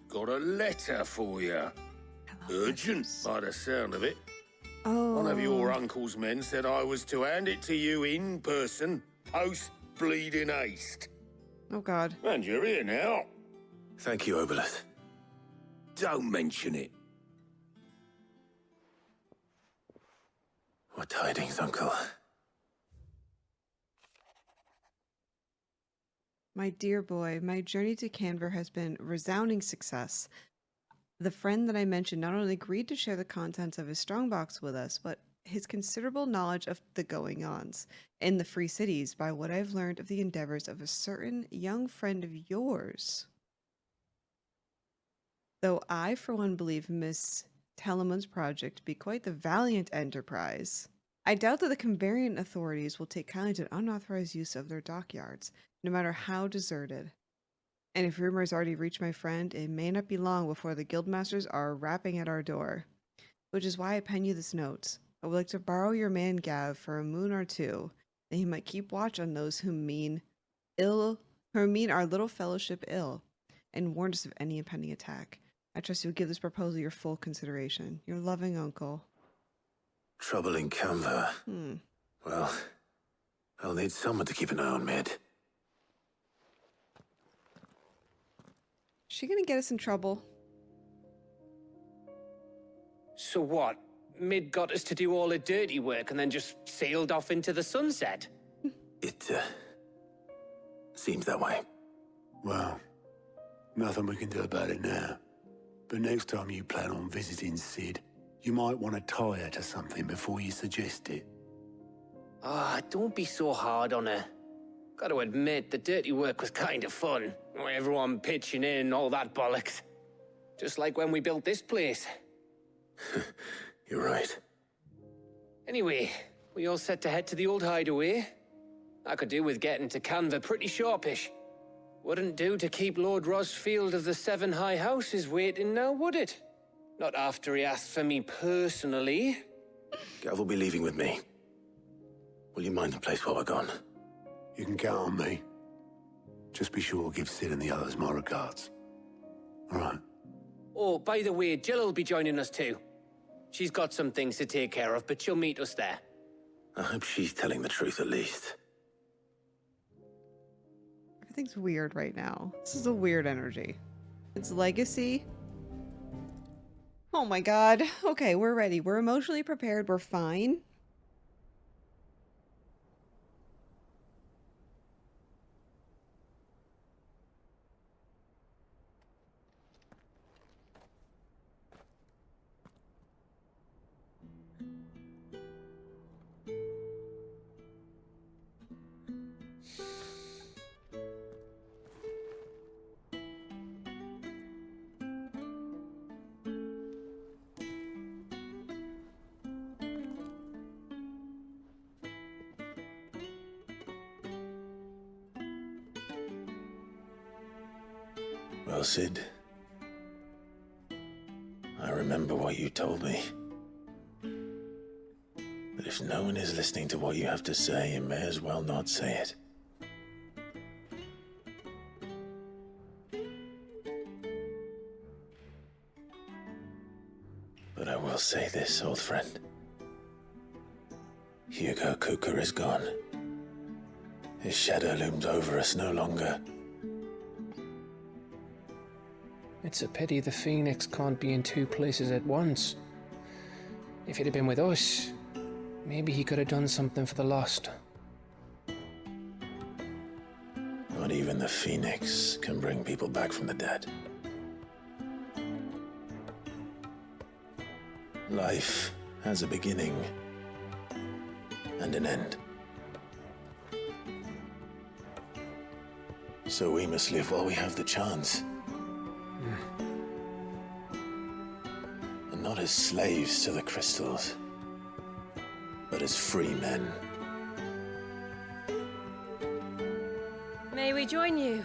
S17: Got a letter for you. Urgent, by the sound of it.
S1: Oh.
S17: One of your uncle's men said I was to hand it to you in person, post-bleeding haste.
S1: Oh, God.
S17: And you're here now.
S3: Thank you, Obolus.
S17: Don't mention it.
S3: What tidings, Uncle?
S1: My dear boy, my journey to Canver has been resounding success. The friend that I mentioned not only agreed to share the contents of his strongbox with us, but his considerable knowledge of the going-ons in the Free Cities by what I've learned of the endeavors of a certain young friend of yours. Though I, for one, believe Miss Telemon's project to be quite the valiant enterprise, I doubt that the Convariant authorities will take kindly to unauthorized use of their dockyards, no matter how deserted. And if rumors already reach my friend, it may not be long before the guildmasters are rapping at our door. Which is why I pen you this note. I would like to borrow your man Gav for a moon or two, that he might keep watch on those who mean our little fellowship ill, and warn us of any impending attack. I trust you will give this proposal your full consideration. Your loving uncle.
S3: Trouble in Canva. Well, I'll need someone to keep an eye on Mid.
S1: Is she gonna get us in trouble?
S7: So what? Mid got us to do all the dirty work and then just sailed off into the sunset?
S3: It, seems that way.
S2: Well, nothing we can do about it now. But next time you plan on visiting Sid, you might want to tie her to something before you suggest it.
S7: Ah, don't be so hard on her. Gotta admit, the dirty work was kind of fun. Everyone pitching in, all that bollocks. Just like when we built this place.
S3: You're right.
S7: Anyway, we all set to head to the old hideaway. I could do with getting to Canva pretty sharpish. Wouldn't do to keep Lord Rosfield of the Seven High Houses waiting now, would it? Not after he asked for me personally.
S3: Gav will be leaving with me. Will you mind the place while we're gone?
S2: You can count on me. Just be sure to give Sid and the others my regards. All right.
S7: Oh, by the way, Jill will be joining us too. She's got some things to take care of, but she'll meet us there.
S3: I hope she's telling the truth at least.
S1: Everything's weird right now. This is a weird energy. It's legacy. Oh my god. Okay, we're ready. We're emotionally prepared. We're fine.
S3: Well, Sid, I remember what you told me. That if no one is listening to what you have to say, you may as well not say it. But I will say this, old friend. Hugo Kupka is gone. His shadow looms over us no longer.
S18: It's a pity the Phoenix can't be in two places at once. If he'd have been with us, maybe he could have done something for the lost.
S3: Not even the Phoenix can bring people back from the dead. Life has a beginning and an end. So we must live while we have the chance. And not as slaves to the crystals, but as free men.
S8: May we join you?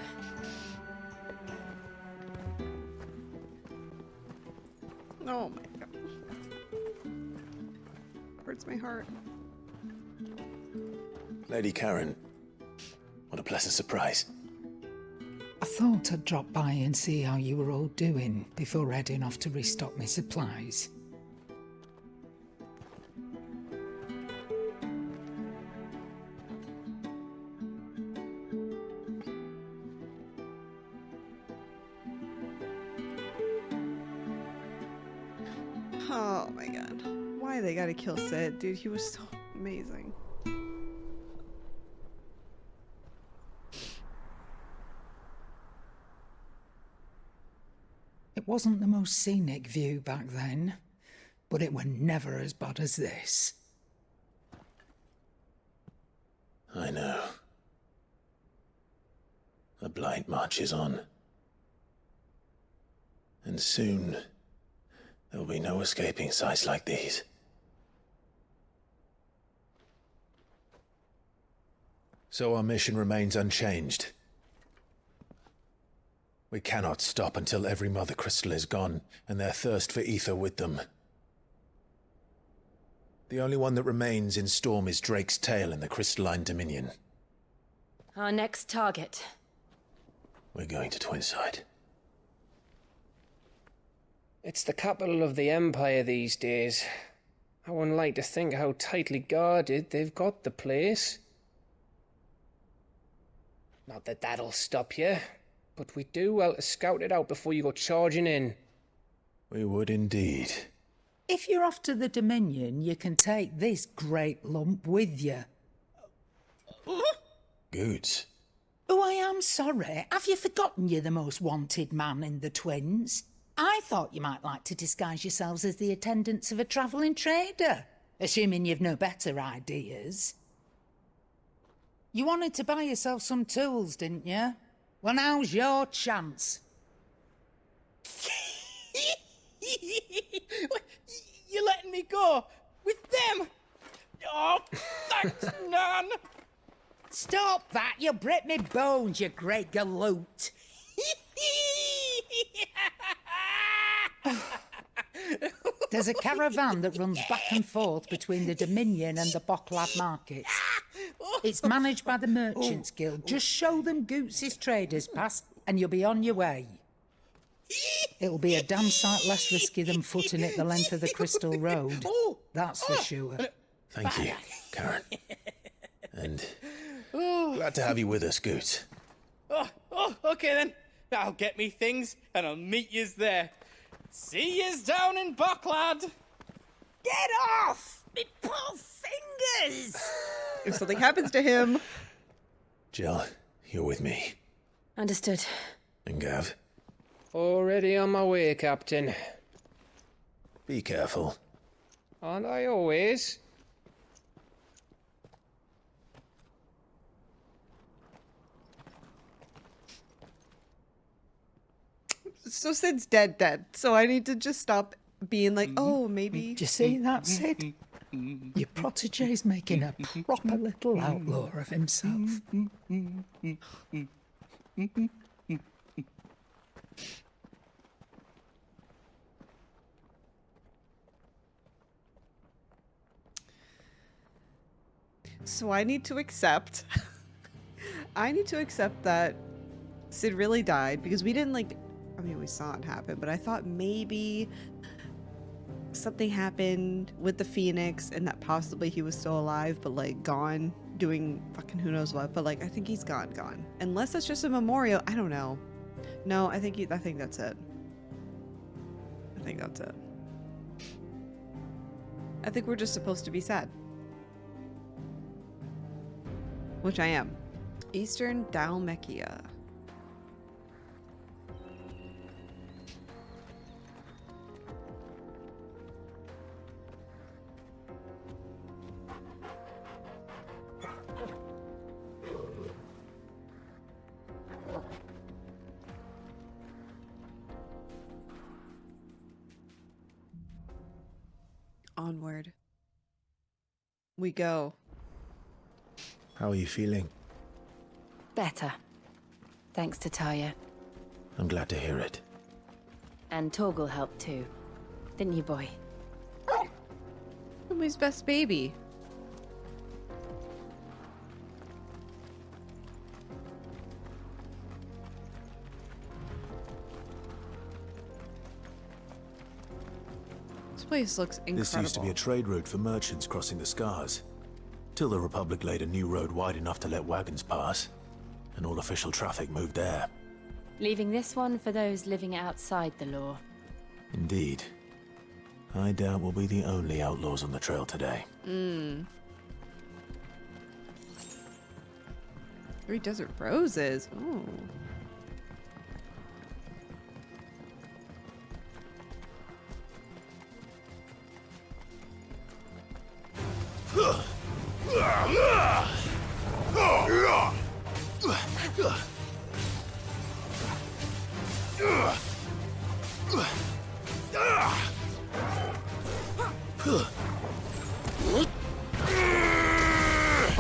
S1: Oh my god. Hurts my heart.
S3: Lady Karen, what a pleasant surprise.
S9: I thought I'd drop by and see how you were all doing before heading off to restock my supplies.
S1: Oh my god. why they gotta kill Sid. Dude, he was so amazing.
S9: It wasn't the most scenic view back then, but it were never as bad as this.
S3: I know. The blight marches on. And soon, there will be no escaping sights like these. So our mission remains unchanged. We cannot stop until every Mother Crystal is gone, and their thirst for ether with them. The only one that remains in Storm is Drake's tail in the Crystalline Dominion.
S11: Our next target.
S3: We're going to Twinside.
S18: It's the capital of the Empire these days. I wouldn't like to think how tightly guarded they've got the place. Not that that'll stop you, but we do well to scout it out before you go charging in.
S3: We would indeed.
S9: If you're off to the Dominion, you can take this great lump with you.
S3: Goods.
S9: Oh, I am sorry. Have you forgotten you're the most wanted man in the Twins? I thought you might like to disguise yourselves as the attendants of a travelling trader, assuming you've no better ideas. You wanted to buy yourself some tools, didn't you? Well, now's your chance.
S5: You're letting me go with them? Oh, thanks, Nan.
S9: Stop that! You'll break me bones, you great galoot. There's a caravan that runs back and forth between the Dominion and the Bocklad markets. It's managed by the Merchants Guild. Just show them Goots' traders pass and you'll be on your way. It'll be a damn sight less risky than footing it the length of the Crystal Road. That's for sure.
S3: Thank you, Karen. And glad to have you with us, Goots.
S5: Okay then. I'll get me things and I'll meet yous there. See yous down in Bocklad.
S9: Get off! Me poor fingers!
S1: If something happens to him...
S3: Jill, you're with me.
S11: Understood.
S3: And Gav?
S18: Already on my way, Captain.
S3: Be careful.
S18: Aren't I always?
S1: So Sid's dead. So I need to just stop being like, oh, maybe...
S9: Do you see that, Sid? Your protege's making a proper little outlaw of himself.
S1: So I need to accept... I need to accept that Sid really died, because we didn't, like... I mean, we saw it happen, but I thought maybe something happened with the Phoenix and that possibly he was still alive, but, like, gone doing fucking who knows what. But, like, I think he's gone. Unless it's just a memorial. I don't know. No, I think that's it. I think that's it. I think we're just supposed to be sad. Which I am. Eastern Dalmatia. Onward we go.
S3: How are you feeling?
S11: Better. Thanks to Taya.
S3: I'm glad to hear it.
S11: And Torgal helped too. Didn't you, boy?
S1: Somebody's best baby. This place looks incredible.
S3: This used to be a trade route for merchants crossing the Scars, till the Republic laid a new road wide enough to let wagons pass, and all official traffic moved there.
S11: Leaving this one for those living outside the law.
S3: Indeed. I doubt we'll be the only outlaws on the trail today.
S1: 3 desert roses. Oh.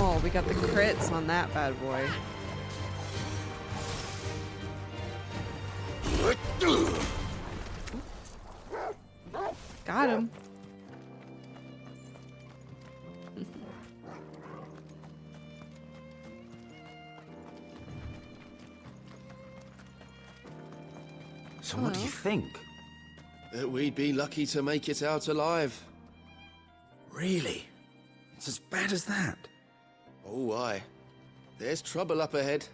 S1: Oh, we got the crits on that bad boy. Got him.
S19: So what do you think?
S13: That we'd be lucky to make it out alive.
S19: Really? It's as bad as that?
S13: Oh, aye. There's trouble up ahead.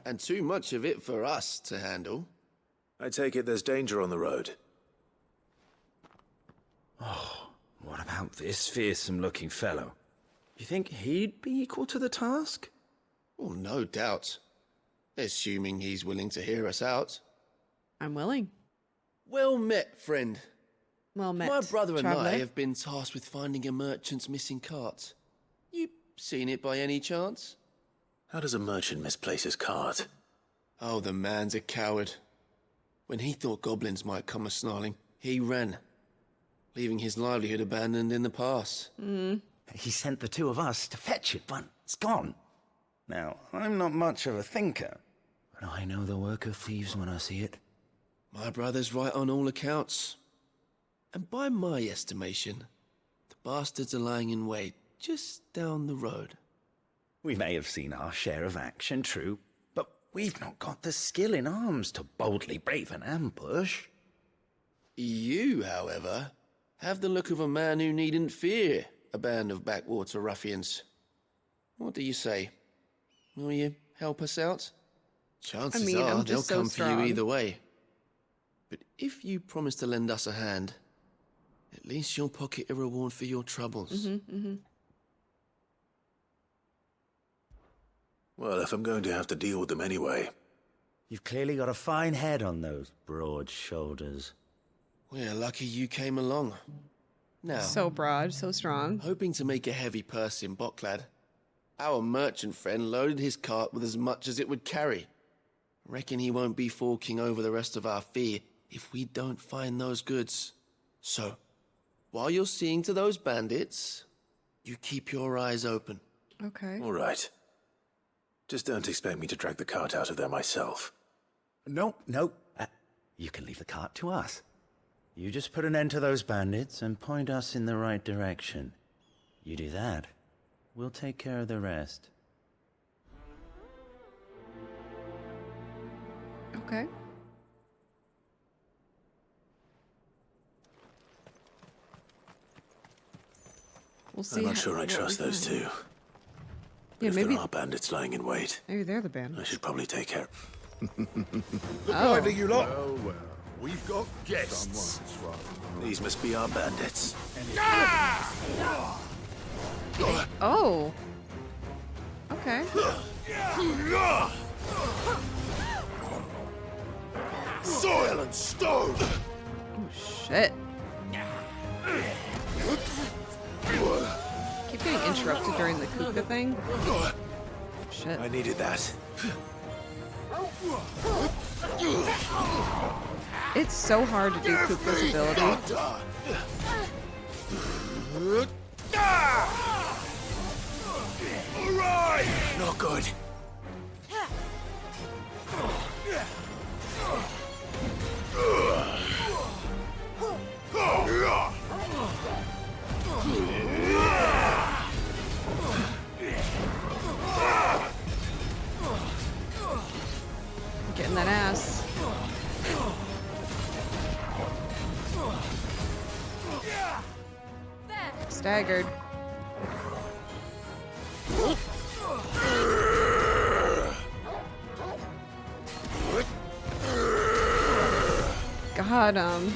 S13: And too much of it for us to handle.
S3: I take it there's danger on the road.
S19: Oh, what about this fearsome-looking fellow? You think he'd be equal to the task?
S13: Well, no doubt. Assuming he's willing to hear us out.
S1: I'm willing.
S13: Well met, friend.
S1: Well met,
S13: My brother and
S1: traveler.
S13: I have been tasked with finding a merchant's missing cart. You seen it by any chance?
S3: How does a merchant misplace his cart?
S13: Oh, the man's a coward. When he thought goblins might come a-snarling, he ran, leaving his livelihood abandoned in the pass.
S19: He sent the 2 of us to fetch it, but it's gone. Now, I'm not much of a thinker, but I know the work of thieves when I see it.
S13: My brother's right on all accounts. And by my estimation, the bastards are lying in wait just down the road.
S19: We may have seen our share of action, true, but we've not got the skill in arms to boldly brave an ambush.
S13: You, however, have the look of a man who needn't fear a band of backwater ruffians. What do you say? Will you help us out? Chances are
S1: I'm
S13: they'll
S1: just so
S13: come for you
S1: strong.
S13: either way. But if you promise to lend us a hand, at least you'll pocket a reward for your troubles.
S3: Well, if I'm going to have to deal with them anyway.
S19: You've clearly got a fine head on those broad shoulders.
S13: We're lucky you came along. Now,
S1: So broad, so strong.
S13: hoping to make a heavy purse in Bocklad, our merchant friend loaded his cart with as much as it would carry. Reckon he won't be forking over the rest of our fee if we don't find those goods. So, while you're seeing to those bandits, you keep your eyes open.
S1: Okay.
S3: All right. Just don't expect me to drag the cart out of there myself.
S19: No. You can leave the cart to us. You just put an end to those bandits and point us in the right direction. You do that, we'll take care of the rest.
S1: Okay. We'll see.
S3: I'm not sure I trust those 2. But
S1: Yeah,
S3: if
S1: maybe
S3: there are bandits lying in wait,
S1: maybe they're the band.
S3: I should probably take care.
S1: Oh.
S13: you lot.
S6: Well, we've got guests.
S3: These must be our bandits.
S1: Oh. Okay.
S13: Soil and stone!
S1: Oh shit. Keep getting interrupted during the Kupka thing. Shit.
S3: I needed that.
S1: It's so hard to do Kupka's ability.
S13: Alright!
S3: Not good.
S1: Getting that ass. Staggered. Got him.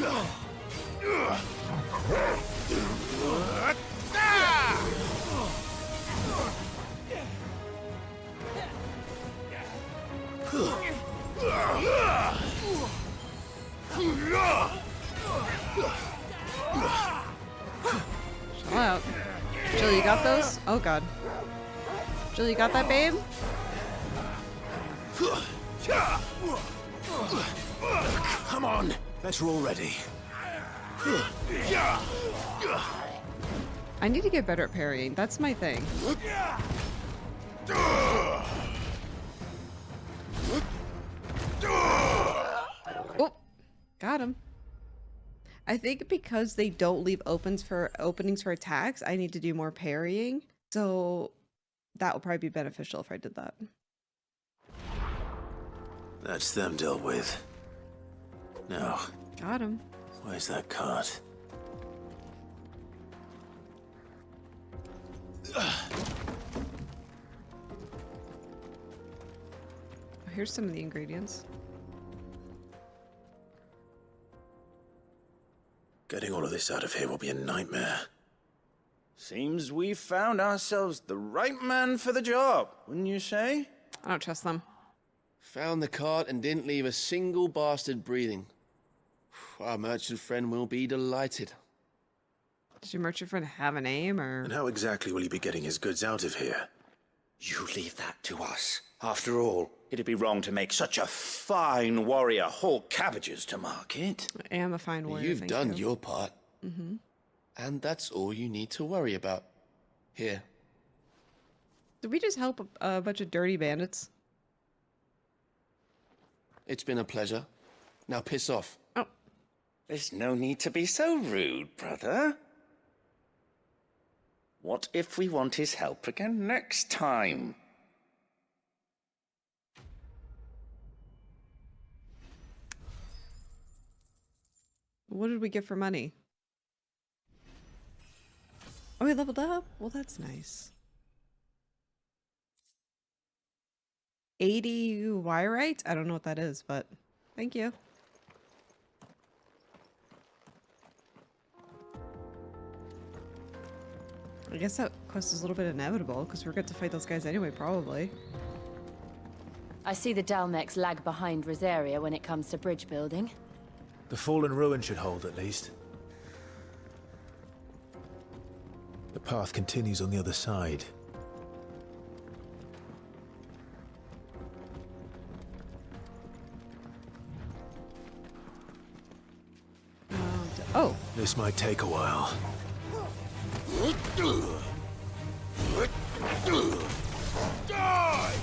S1: Chill out. Jill, you got those? Oh god. Jill, you got that, babe?
S3: Come on, better already.
S1: I need to get better at parrying. That's my thing. Oh, got him. I think because they don't leave openings for attacks, I need to do more parrying. So that would probably be beneficial if I did that.
S3: That's them dealt with. Now,
S1: Got him.
S3: where's that cart?
S1: Oh, here's some of the ingredients.
S3: Getting all of this out of here will be a nightmare.
S19: Seems we've found ourselves the right man for the job, wouldn't you say?
S1: I don't trust them.
S13: Found the cart and didn't leave a single bastard breathing. Our merchant friend will be delighted.
S1: Does your merchant friend have a name, or...?
S3: And how exactly will he be getting his goods out of here?
S20: You leave that to us. After all, it'd be wrong to make such a fine warrior haul cabbages to market.
S1: I am a fine warrior.
S13: You've done your part.
S1: Mm-hmm.
S13: And that's all you need to worry about. Here.
S1: Did we just help a bunch of dirty bandits?
S13: It's been a pleasure. Now piss off.
S1: Oh.
S20: There's no need to be so rude, brother. What if we want his help again next time?
S1: What did we get for money? Oh, we leveled up? Well, that's nice. 80 Wyrite? I don't know what that is, but thank you. I guess that quest is a little bit inevitable, because we're going to fight those guys anyway, probably.
S11: I see the Dalmex lag behind Rosaria when it comes to bridge building.
S21: The fallen ruin should hold, at least. The path continues on the other side.
S1: Oh!
S21: This might take a while.
S17: Die!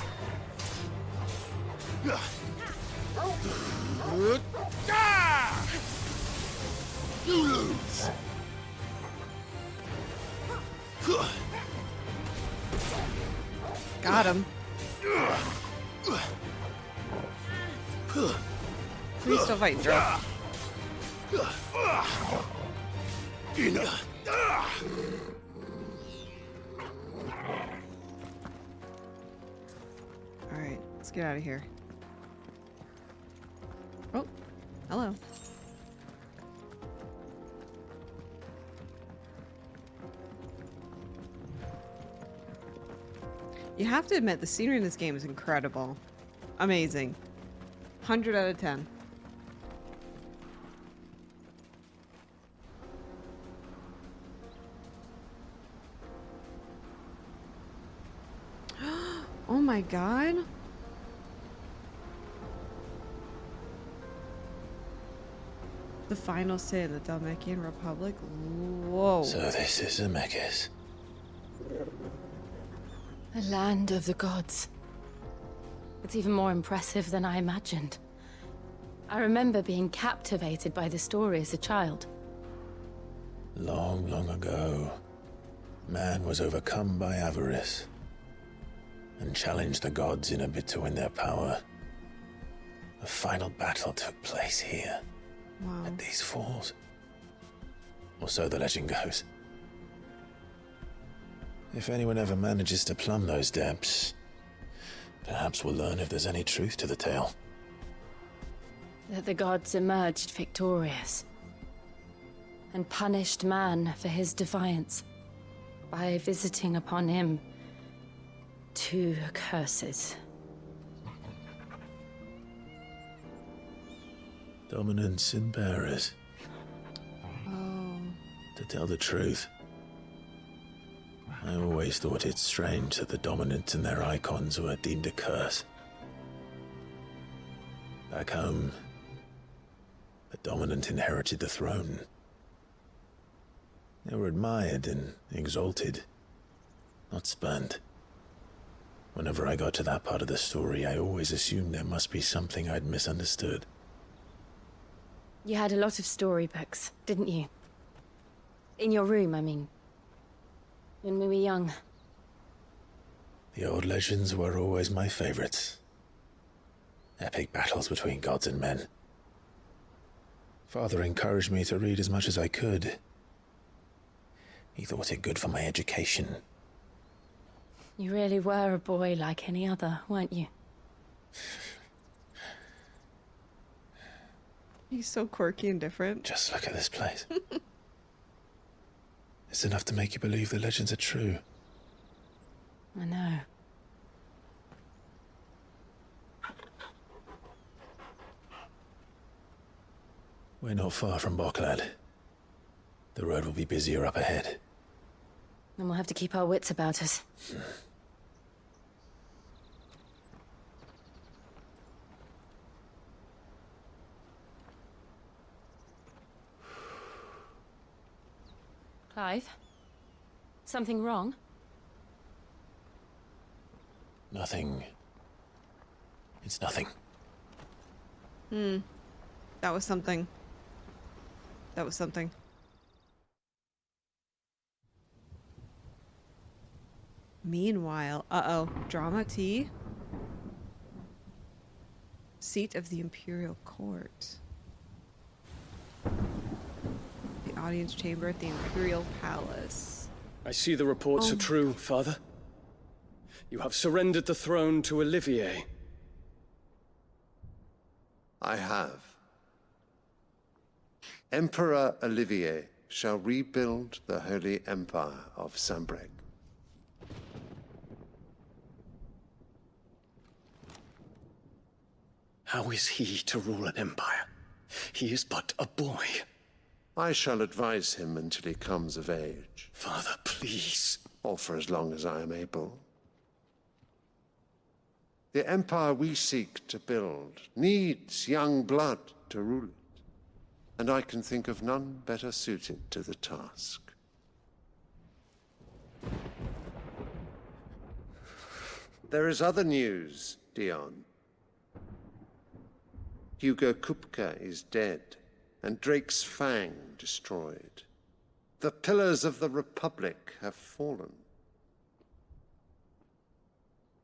S17: You lose!
S1: Got him. Please still fighting, Joe. Alright, let's get out of here. Oh, hello. You have to admit, the scenery in this game is incredible. Amazing. 100 out of 10. Oh my god. The final say in the Dalmatian Republic? Whoa.
S3: So this is Zemeckis.
S11: The land of the gods. It's even more impressive than I imagined. I remember being captivated by the story as a child.
S3: Long, long ago, man was overcome by avarice and challenged the gods in a bid to win their power. The final battle took place here, at these falls. Or so the legend goes. If anyone ever manages to plumb those depths, perhaps we'll learn if there's any truth to the tale.
S11: That the gods emerged victorious.
S10: and punished man for his defiance by visiting upon him 2 curses.
S21: Dominants and bearers.
S1: Oh.
S21: To tell the truth, I always thought it strange that the dominant and their icons were deemed a curse. Back home, the dominant inherited the throne. They were admired and exalted, not spurned. Whenever I got to that part of the story, I always assumed there must be something I'd misunderstood.
S10: You had a lot of storybooks, didn't you? In your room, I mean. When we were young.
S21: The old legends were always my favorites. Epic battles between gods and men. Father encouraged me to read as much as I could. He thought it good for my education.
S10: You really were a boy like any other, weren't you?
S1: He's so quirky and different.
S21: Just look at this place. It's enough to make you believe the legends are true.
S10: I know.
S21: We're not far from Boklad. The road will be busier up ahead.
S10: And we'll have to keep our wits about us. Clive? Something wrong?
S21: Nothing. It's nothing.
S1: That was something. That was something. Meanwhile, drama tea. Seat of the Imperial Court. The audience chamber at the Imperial Palace.
S14: I see the reports are true, Father. You have surrendered the throne to Olivier.
S22: I have. Emperor Olivier shall rebuild the Holy Empire of Sambrec.
S14: How is he to rule an empire? He is but a boy.
S22: I shall advise him until he comes of age.
S14: Father, please.
S22: Or for as long as I am able. The empire we seek to build needs young blood to rule it, and I can think of none better suited to the task. There is other news, Dion. Hugo Kupka is dead, and Drake's Fang destroyed. The pillars of the Republic have fallen.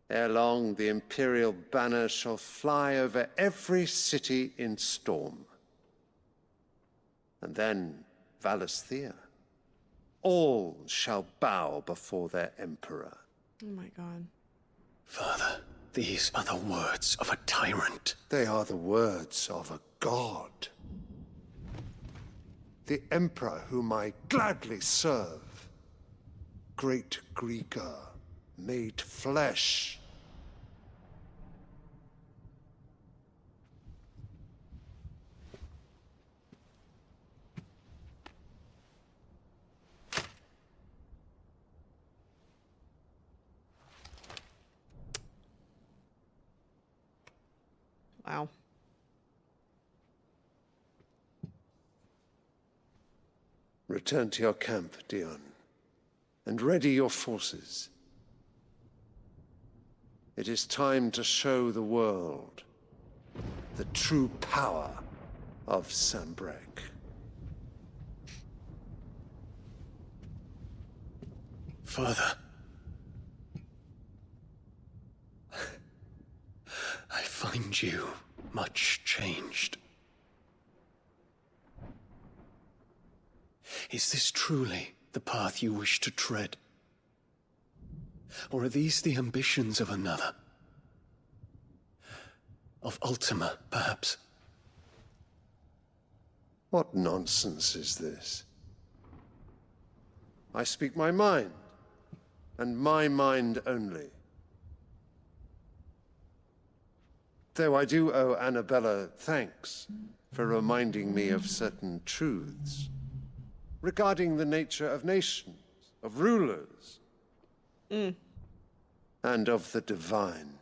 S22: Ere long, the Imperial banner shall fly over every city in Storm. And then Valisthea. All shall bow before their Emperor.
S1: Oh my god.
S14: Father, these are the words of a tyrant.
S22: They are the words of a god. The Emperor whom I gladly serve. Great Greeker, made flesh.
S1: Wow.
S22: Return to your camp, Dion, and ready your forces. It is time to show the world the true power of Sambrec.
S14: Father. I find you much changed. Is this truly the path you wish to tread? Or are these the ambitions of another? Of Ultima, perhaps?
S22: What nonsense is this? I speak my mind, and my mind only. Though I do owe Annabella thanks for reminding me of certain truths regarding the nature of nations, of rulers, and of the divine.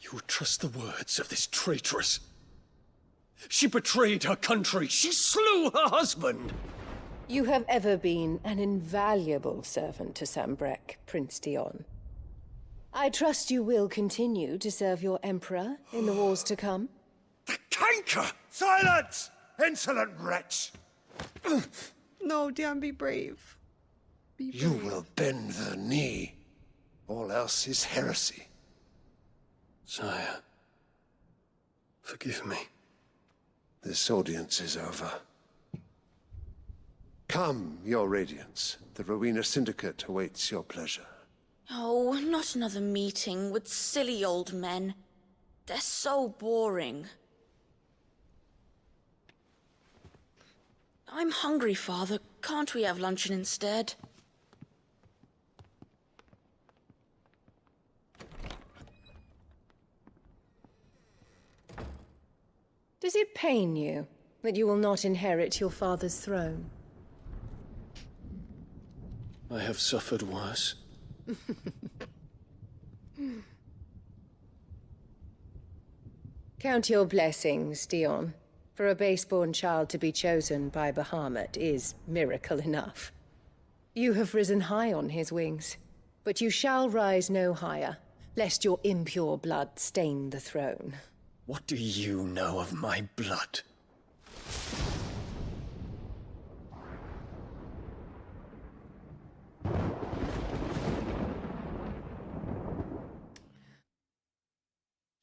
S14: You trust the words of this traitress? She betrayed her country. She slew her husband.
S4: You have ever been an invaluable servant to Sambrek, Prince Dion. I trust you will continue to serve your Emperor in the wars to come.
S22: The canker! Silence! Insolent wretch!
S1: No, Dion, be brave. Be brave.
S22: You will bend the knee. All else is heresy.
S14: Sire, forgive me.
S22: This audience is over. Come, your Radiance. The Rowena Syndicate awaits your pleasure.
S15: Oh, not another meeting with silly old men. They're so boring. I'm hungry, Father. Can't we have luncheon instead?
S4: Does it pain you that you will not inherit your father's throne?
S14: I have suffered worse.
S4: Count your blessings, Dion. For a base-born child to be chosen by Bahamut is miracle enough. You have risen high on his wings, but you shall rise no higher, lest your impure blood stain the throne.
S14: What do you know of my blood?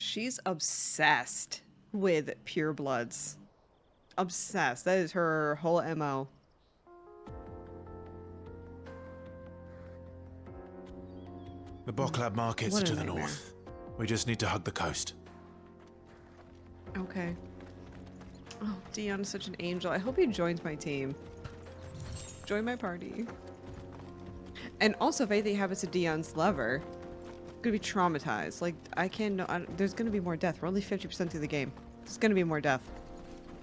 S1: She's obsessed with purebloods. Obsessed. That is her whole MO.
S21: The Boklab markets
S1: What
S21: are
S1: a
S21: to the
S1: nightmare.
S21: north. We just need to hug the coast.
S1: Okay. Oh, Dion is such an angel. I hope he joins my team. Join my party. And also, if anything happens to Dion's lover, I'm gonna be traumatized. Like, there's gonna be more death. We're only 50% through the game. There's gonna be more death.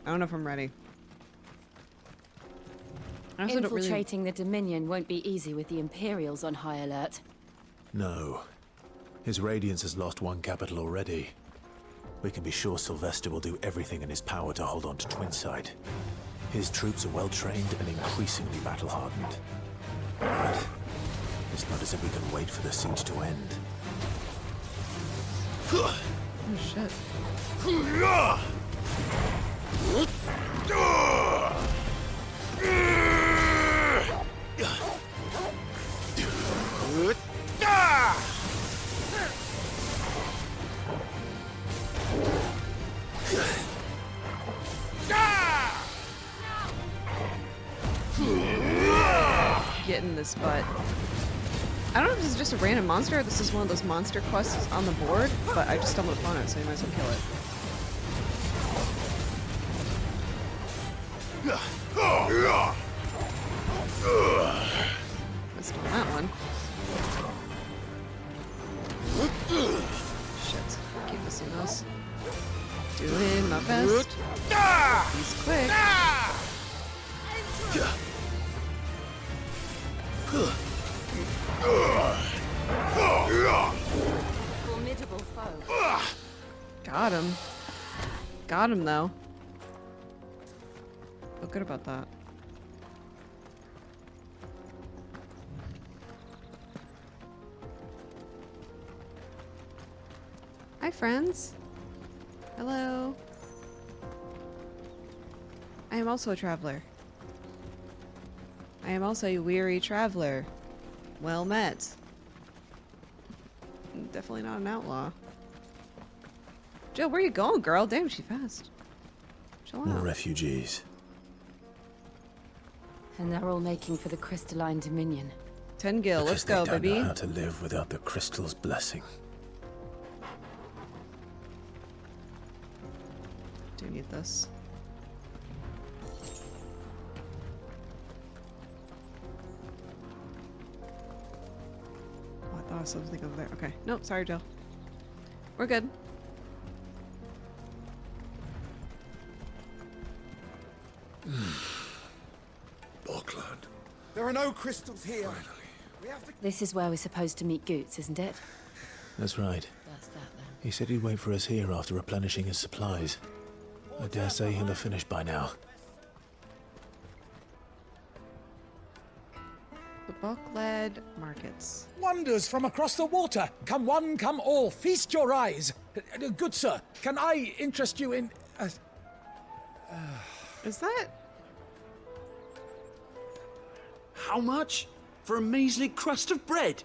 S1: I don't know if I'm ready. I also don't really...
S11: Infiltrating the Dominion won't be easy with the Imperials on high alert.
S21: No. His Radiance has lost one capital already. We can be sure Sylvester will do everything in his power to hold on to Twinside. His troops are well-trained and increasingly battle-hardened. But it's not as if we can wait for the siege to end.
S1: Oh, shit. Get in this butt. I don't know if this is just a random monster or this is one of those monster quests on the board, but I just stumbled upon it, so you might as well kill it. Missed on that one. Shit. Keep missing those. Doing my best. He's quick.
S11: Formidable foe.
S1: Got him. Got him, though. Feel good about that. Hi, friends. Hello. I am also a traveler. I am also a weary traveler. Well met. Definitely not an outlaw. Jill, where you going, girl? Damn, she fast. Chill out.
S21: More refugees.
S11: And they're all making for the Crystalline Dominion.
S1: 10 gil, let's go,
S21: Because they
S1: baby.
S21: don't know how to live without the crystal's blessing.
S1: Do need this. something over there. Okay. Nope, sorry, Jill. We're good.
S6: Bockland.
S12: There are no crystals here.
S11: This is where we're supposed to meet Goots, isn't it?
S21: That's right.
S11: That's that then.
S21: He said he'd wait for us here after replenishing his supplies. I dare say he'll have finished by now.
S1: The Bucklad Markets.
S12: Wonders from across the water. Come one, come all. Feast your eyes. Good sir, can I interest you in...
S1: Is that...
S16: How much? For a measly crust of bread?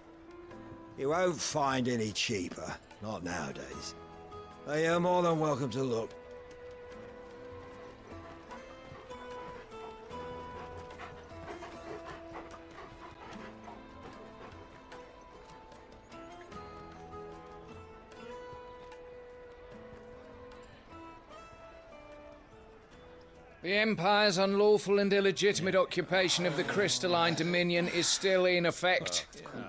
S23: You won't find any cheaper. Not nowadays. You're more than welcome to look.
S18: The Empire's unlawful and illegitimate occupation of the crystalline dominion is still in effect.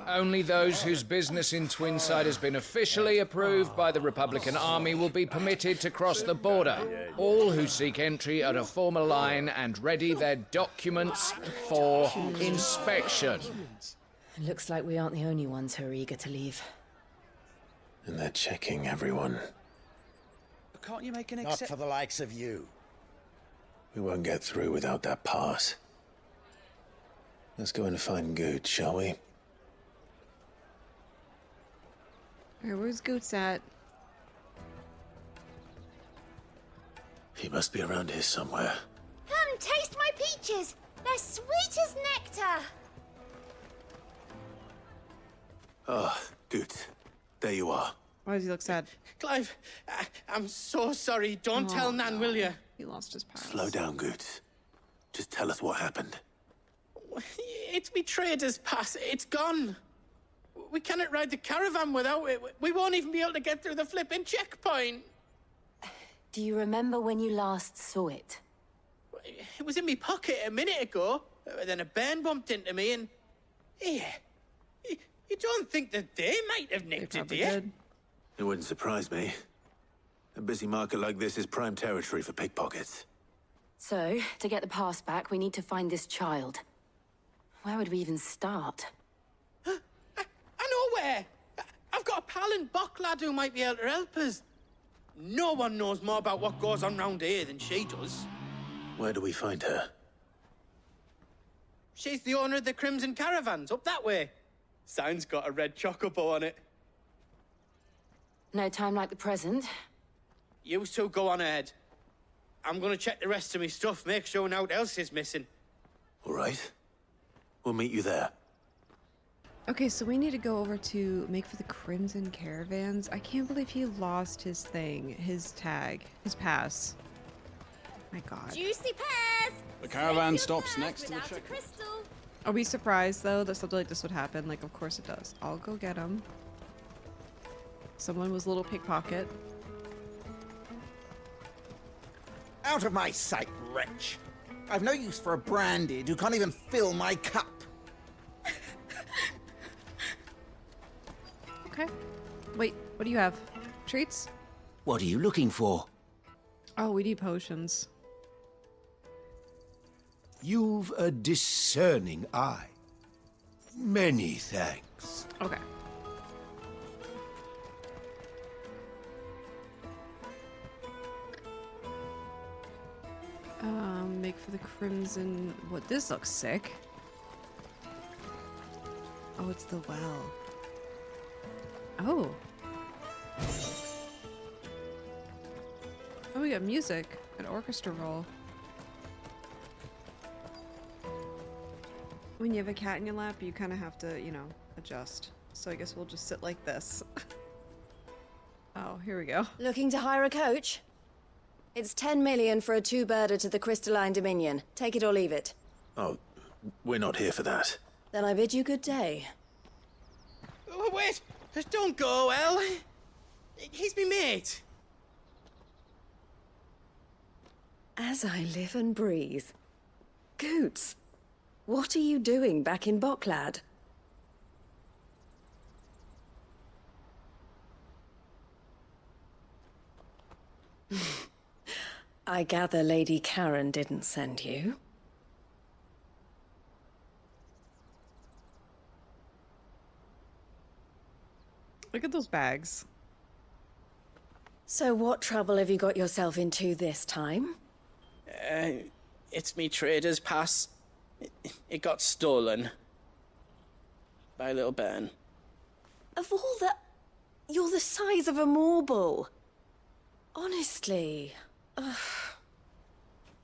S18: Only those whose business in Twinside has been officially approved by the Republican Army will be permitted to cross the border. All who seek entry are to form a line and ready their documents for inspection.
S11: It looks like we aren't the only ones who are eager to leave.
S21: And they're checking everyone.
S16: Can't you make an
S23: Not for the likes of you.
S21: We won't get through without that pass. Let's go in and find Good, shall we?
S1: Alright, where's Goots at?
S21: He must be around here somewhere.
S24: Come, taste my peaches. They're sweet as nectar.
S3: Ah, Good. There you are.
S1: Why does he look sad?
S5: Clive, I'm so sorry. Don't tell Nan, will you?
S1: He lost his pass.
S3: Slow down, Good. Just tell us what happened.
S5: It's me trader's pass. It's gone. We cannot ride the caravan without it. We won't even be able to get through the flipping checkpoint.
S11: Do you remember when you last saw it?
S5: It was in my pocket a minute ago. Then a bairn bumped into me and... Yeah. You don't think that they might have nicked it, do you?
S3: It wouldn't surprise me. A busy market like this is prime territory for pickpockets.
S11: So, to get the pass back, we need to find this child. Where would we even start?
S5: I know where! I've got a pal in Bucklad who might be able to help us. No one knows more about what goes on round here than she does.
S3: Where do we find her?
S5: She's the owner of the Crimson Caravans, up that way. Sign's got a red chocobo on it.
S11: No time like the present.
S5: You two go on ahead. I'm gonna check the rest of my stuff, make sure naught else is missing.
S3: All right. We'll meet you there.
S1: Okay, so we need to go over to make for the Crimson Caravans. I can't believe he lost his thing, his tag, his pass. My God.
S24: Juicy pears.
S14: The caravan stops next to the check.
S1: Are we surprised though that something like this would happen? Like, of course it does. I'll go get him. Someone was a little pickpocket.
S12: Out of my sight, wretch. I've no use for a branded who can't even fill my cup.
S1: Okay. Wait, what do you have? Treats?
S16: What are you looking for?
S1: Oh, we need potions.
S23: You've a discerning eye. Many thanks.
S1: Okay. Make for the Crimson... What, this looks sick. Oh, it's the well. Oh. Oh, we got music. An orchestra roll. When you have a cat in your lap, you kind of have to, you know, adjust. So I guess we'll just sit like this. Oh, here we go.
S4: Looking to hire a coach? It's 10 million for a two-birder to the Crystalline Dominion. Take it or leave it.
S3: Oh, we're not here for that.
S4: Then I bid you good day.
S5: Oh, wait! Don't go, El. He's me mate.
S4: As I live and breathe. Goots, what are you doing back in Bucklad? I gather Lady Karen didn't send you.
S1: Look at those bags.
S4: So what trouble have you got yourself into this time?
S5: It's me trader's pass. It got stolen. By little Ben.
S4: Of all the... You're the size of a marble. Honestly. Ugh.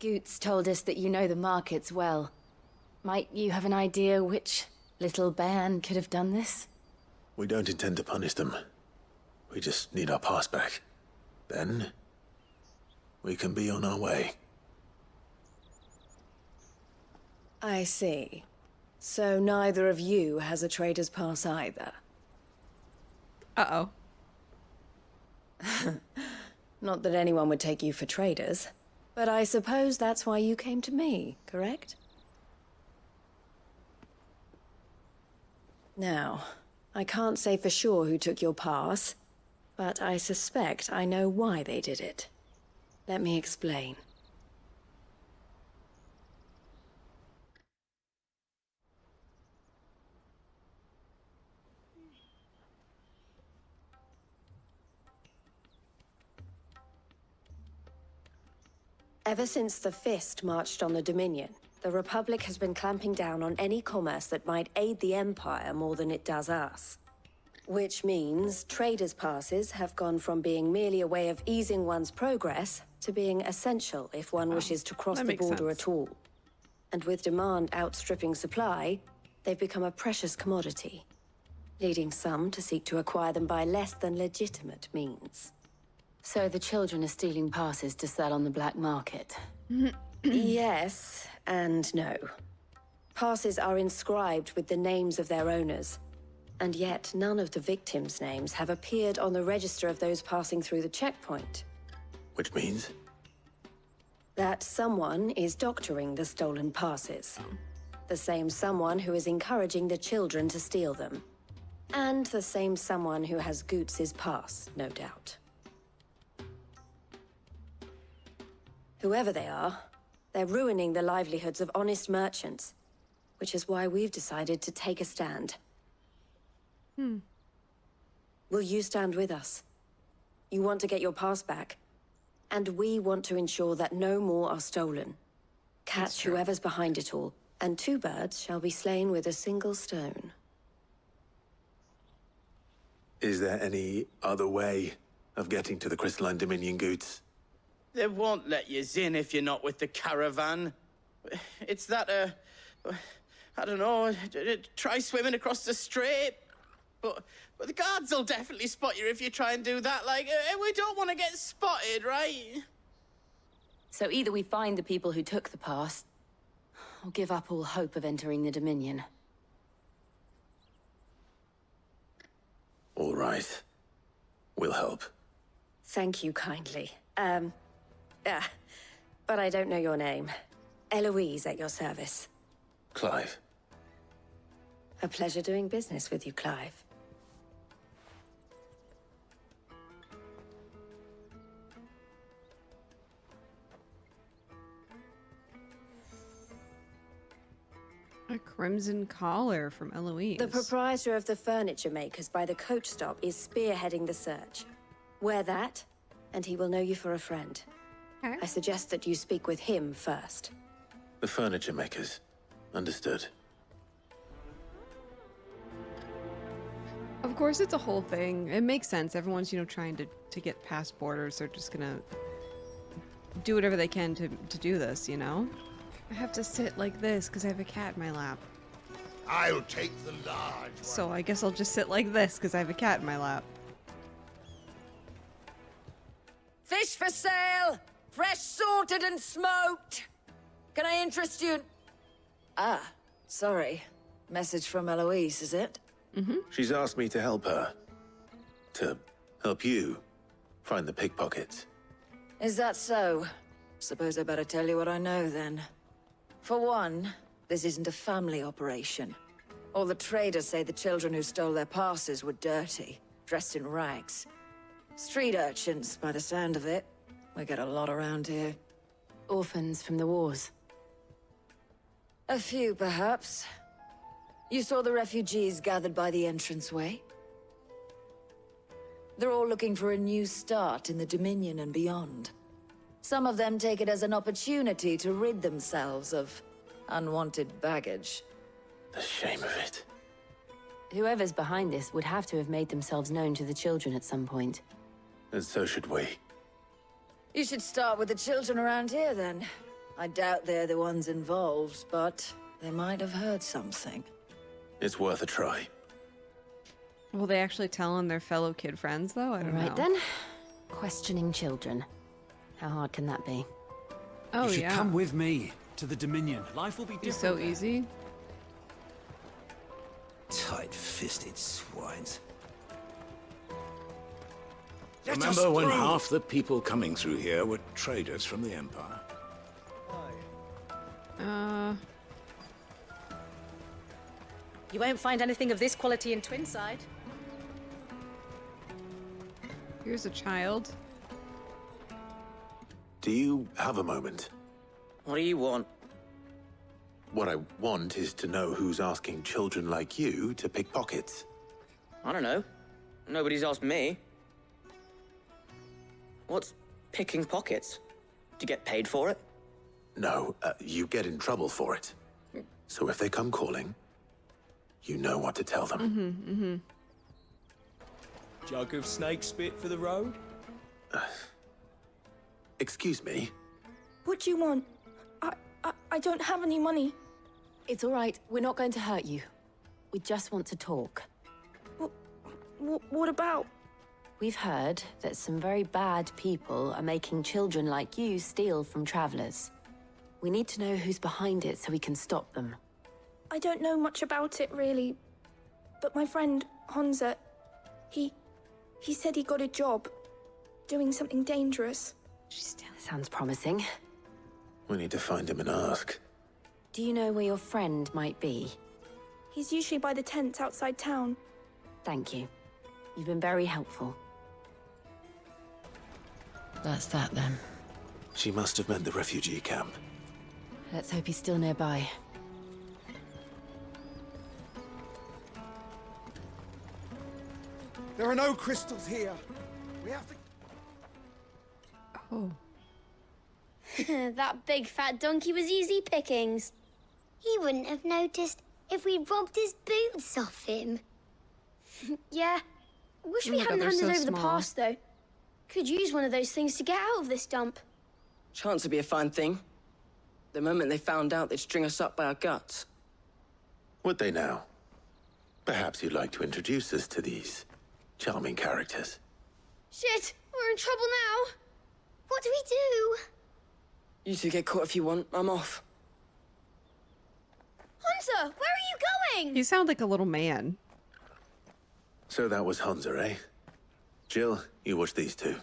S11: Goots told us that you know the markets well. Might you have an idea which little bairn could have done this?
S3: We don't intend to punish them. We just need our pass back. Then, we can be on our way.
S4: I see. So neither of you has a trader's pass either.
S1: Uh-oh.
S4: Not that anyone would take you for traders, but I suppose that's why you came to me, correct? Now, I can't say for sure who took your pass, but I suspect I know why they did it. Let me explain. Ever since the Fist marched on the Dominion, the Republic has been clamping down on any commerce that might aid the Empire more than it does us. Which means traders' passes have gone from being merely a way of easing one's progress to being essential if one wishes to cross the border at all. And with demand outstripping supply, they've become a precious commodity, leading some to seek to acquire them by less than legitimate means.
S11: So the children are stealing passes to sell on the black market?
S4: Yes and no. Passes are inscribed with the names of their owners, and yet none of the victims' names have appeared on the register of those passing through the checkpoint.
S3: Which means?
S4: That someone is doctoring the stolen passes. The same someone who is encouraging the children to steal them. And the same someone who has Goots' pass, no doubt. Whoever they are, they're ruining the livelihoods of honest merchants, which is why we've decided to take a stand. Will you stand with us? You want to get your pass back, and we want to ensure that no more are stolen. Catch whoever's behind it all, and 2 birds shall be slain with a single stone.
S3: Is there any other way of getting to the Crystalline Dominion, Goots?
S5: They won't let you in if you're not with the caravan. It's that, I don't know, try swimming across the strait. But the guards will definitely spot you if you try and do that. Like, we don't want to get spotted, right?
S11: So either we find the people who took the pass, or give up all hope of entering the Dominion.
S3: All right. We'll help.
S4: Thank you kindly. But I don't know your name. Eloise at your service.
S3: Clive.
S4: A pleasure doing business with you, Clive.
S1: A crimson collar from Eloise.
S4: The proprietor of the furniture makers by the coach stop is spearheading the search. Wear that, and he will know you for a friend.
S1: Okay.
S4: I suggest that you speak with him first.
S3: The furniture makers. Understood.
S1: Of course, it's a whole thing. It makes sense. Everyone's, trying to get past borders. They're just gonna do whatever they can to do this, I have to sit like this because I have a cat in my lap.
S2: I'll take the large one.
S1: So I guess I'll just sit like this because I have a cat in my lap.
S7: Fish for sale! Fresh sorted and smoked! Can I interest you in... Ah, sorry. Message from Eloise, is it?
S3: She's asked me to help her. To help you find the pickpockets.
S7: Is that so? Suppose I better tell you what I know, then. For one, this isn't a family operation. All the traders say the children who stole their passes were dirty, dressed in rags. Street urchins, by the sound of it. We get a lot around here.
S11: Orphans from the wars.
S7: A few, perhaps. You saw the refugees gathered by the entranceway? They're all looking for a new start in the Dominion and beyond. Some of them take it as an opportunity to rid themselves of unwanted baggage.
S3: The shame of it.
S11: Whoever's behind this would have to have made themselves known to the children at some point.
S3: And so should we.
S7: You should start with the children around here, then. I doubt they're the ones involved, but they might have heard something.
S3: It's worth a try.
S1: Will they actually tell on their fellow kid friends, though? I don't know.
S11: Right then. Questioning children. How hard can that be?
S1: Oh,
S16: you should
S1: yeah.
S16: come with me to the Dominion. Life will be different.
S1: It's so easy.
S23: Tight-fisted swines.
S17: Remember when half the people coming through here were traders from the Empire?
S8: You won't find anything of this quality in Twinside.
S1: Here's a child.
S3: Do you have a moment?
S5: What do you want?
S3: What I want is to know who's asking children like you to pick pockets.
S5: I don't know. Nobody's asked me. What's picking pockets? Do you get paid for it?
S3: No, you get in trouble for it. So if they come calling, you know what to tell them.
S14: Jug of snake spit for the road?
S3: Excuse me?
S9: What do you want? I don't have any money.
S11: It's all right. We're not going to hurt you. We just want to talk.
S9: What about?
S11: We've heard that some very bad people are making children like you steal from travelers. We need to know who's behind it so we can stop them.
S9: I don't know much about it, really. But my friend, Honza, he said he got a job doing something dangerous.
S11: Sounds promising.
S3: We need to find him and ask.
S11: Do you know where your friend might be?
S9: He's usually by the tents outside town.
S11: Thank you. You've been very helpful. That's that, then.
S3: She must have meant the refugee camp.
S11: Let's hope he's still nearby.
S23: There are no crystals here. We have to...
S1: Oh.
S24: That big fat donkey was easy pickings. He wouldn't have noticed if we robbed his boots off him.
S9: Yeah. Wish
S24: Oh
S9: we
S24: my
S9: hadn't
S24: God, they're
S9: handed
S24: so
S9: over the
S24: small.
S9: pass, though. Could use one of those things to get out of this dump.
S5: Chance would be a fine thing. The moment they found out, they'd string us up by our guts.
S3: Would they now? Perhaps you'd like to introduce us to these charming characters.
S9: Shit! We're in trouble now!
S24: What do we do?
S5: You two get caught if you want. I'm off.
S9: Hunter, where are you going?
S1: You sound like a little man.
S3: So that was Hunza, eh? Jill, you watch these two.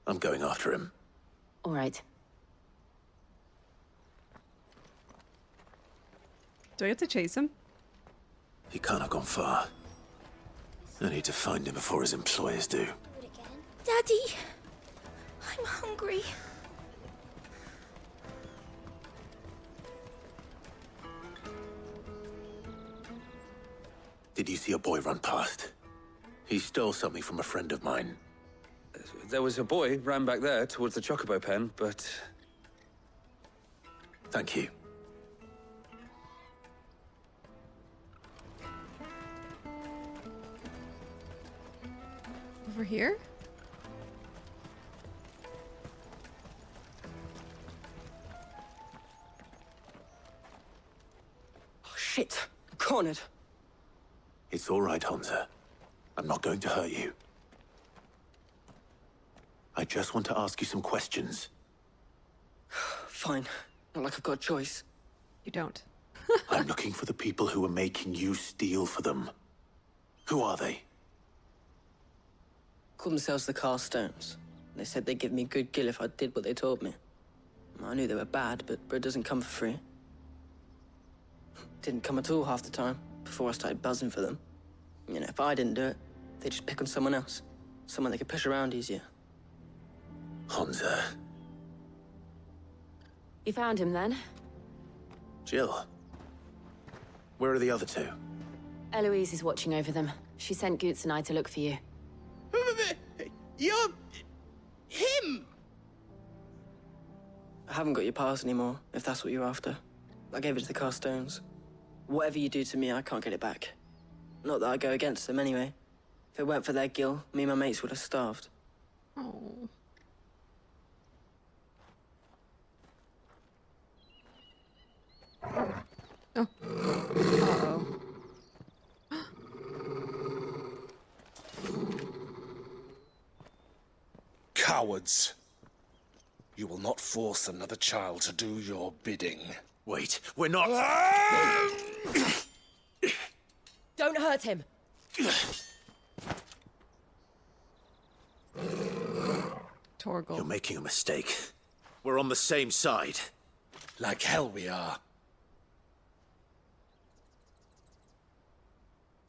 S3: I'm going after him.
S11: All right.
S1: Do I get to chase him?
S3: He can't have gone far. I need to find him before his employers do.
S9: Daddy, I'm hungry.
S3: Did you see a boy run past? He stole something from a friend of mine.
S13: There was a boy ran back there towards the chocobo pen, but...
S3: Thank you.
S1: Over here?
S5: Oh, shit. I'm cornered.
S3: It's all right, Hunza. I'm not going to hurt you. I just want to ask you some questions.
S5: Fine. Not like I've got a choice.
S1: You don't.
S3: I'm looking for the people who are making you steal for them. Who are they?
S5: Called themselves the Carstones. They said they'd give me a good gill if I did what they told me. I knew they were bad, but bread doesn't come for free. Didn't come at all half the time, before I started buzzing for them. You know, if I didn't do it, they'd just pick on someone else. Someone they could push around easier.
S3: Hunza.
S11: You found him then?
S3: Jill. Where are the other two?
S11: Eloise is watching over them. She sent Goots and I to look for you.
S5: You're... him!
S10: I haven't got your pass anymore, if that's what you're after. I gave it to the Carstones. Whatever you do to me, I can't get it back. Not that I go against them anyway. If it weren't for their gill, me and my mates would have starved.
S1: Oh. Oh. Uh-oh.
S19: Cowards. You will not force another child to do your bidding.
S3: Wait, we're not...
S8: Don't hurt him.
S1: Torgal.
S3: You're making a mistake. We're on the same side.
S19: Like hell we are.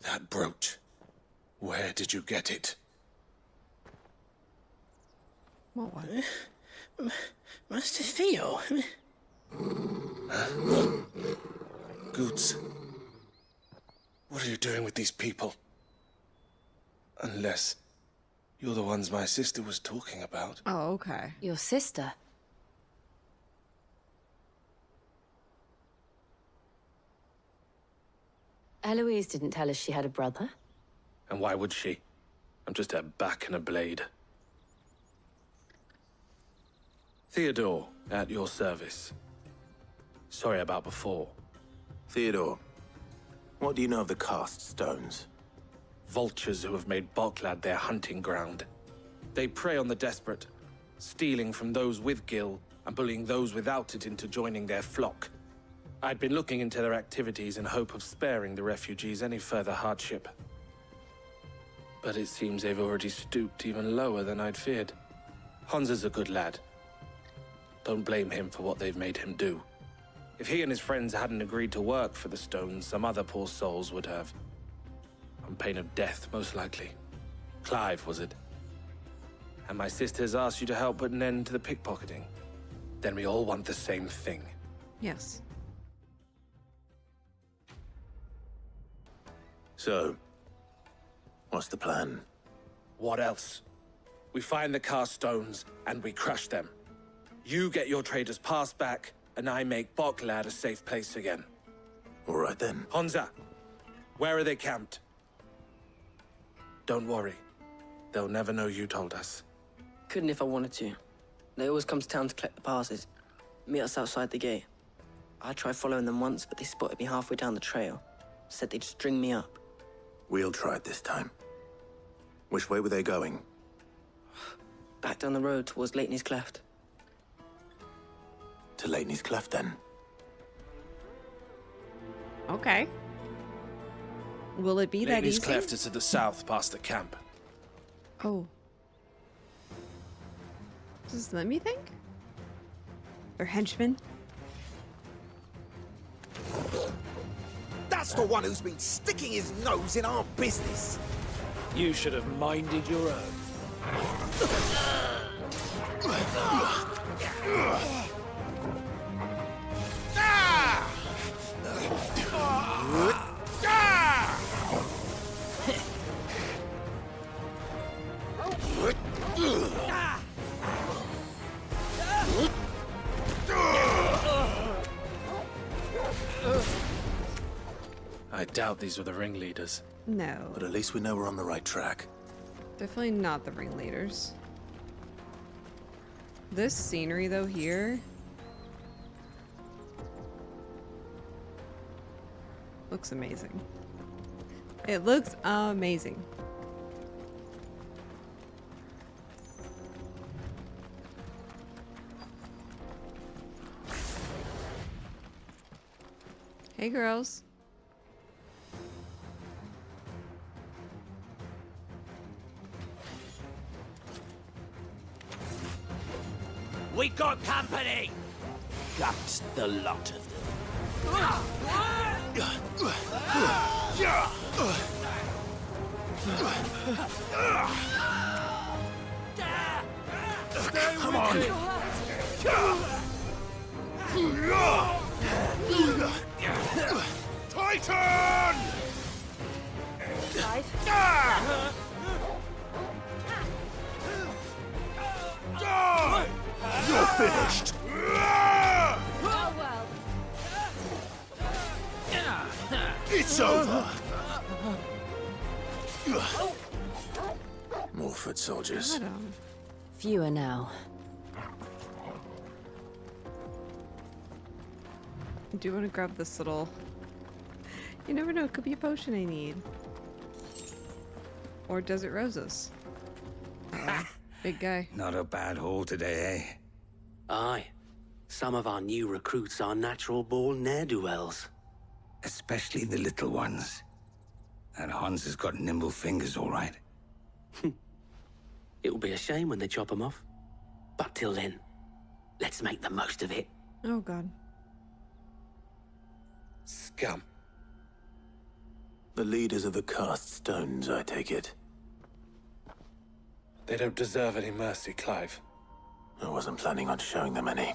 S19: That brooch. Where did you get it?
S1: What?
S10: Master Theo?
S19: Goots. What are you doing with these people? Unless you're the ones my sister was talking about.
S1: Oh, okay.
S11: Your sister? Eloise didn't tell us she had a brother.
S13: And why would she? I'm just her back and a blade. Theodore, at your service. Sorry about before.
S3: Theodore, what do you know of the cast stones?
S13: Vultures who have made Boklad their hunting ground. They prey on the desperate, stealing from those with gil and bullying those without it into joining their flock. I'd been looking into their activities in hope of sparing the refugees any further hardship. But it seems they've already stooped even lower than I'd feared. Honza's a good lad. Don't blame him for what they've made him do. If he and his friends hadn't agreed to work for the stones, some other poor souls would have. On pain of death, most likely. Clive, was it? And my sisters asked you to help put an end to the pickpocketing. Then we all want the same thing.
S1: Yes.
S3: So, what's the plan?
S13: What else? We find the cast stones and we crush them. You get your traders' pass back, and I make Boklad a safe place again.
S3: All right then.
S13: Honza, where are they camped? Don't worry. They'll never know you told us.
S10: Couldn't if I wanted to. They always come to town to collect the passes. Meet us outside the gate. I tried following them once, but they spotted me halfway down the trail. Said they'd string me up.
S3: We'll try it this time. Which way were they going?
S10: Back down the road towards Leitney's Cleft.
S3: To Leitney's Cleft, then.
S1: Okay. Will it be that easy?
S13: Leitney's Cleft is to the south, past the camp.
S1: Oh. Does let me think? They're henchmen?
S2: That's the one who's been sticking his nose in our business.
S12: You should have minded your own.
S13: I doubt these were the ringleaders.
S1: No.
S3: But at least we know we're on the right track.
S1: Definitely not the ringleaders. This scenery, though, here... looks amazing. It looks amazing. Hey, girls.
S2: We got company! Gut the lot of them.
S3: Come on!
S17: Titan!
S8: Clive?
S17: Die! You're finished!
S8: Oh, well.
S17: It's over!
S3: More foot soldiers.
S11: Fewer now.
S1: I do want to grab this little... You never know, it could be a potion I need. Or desert roses. Big guy.
S6: Not a bad haul today, eh?
S15: Aye. Some of our new recruits are natural-born ne'er-do-wells.
S6: Especially the little ones. And Hans has got nimble fingers, all right.
S15: It'll be a shame when they chop them off. But till then, let's make the most of it.
S1: Oh, God.
S13: Scum.
S3: The leaders of the cast stones, I take it.
S13: They don't deserve any mercy, Clive.
S3: I wasn't planning on showing them any.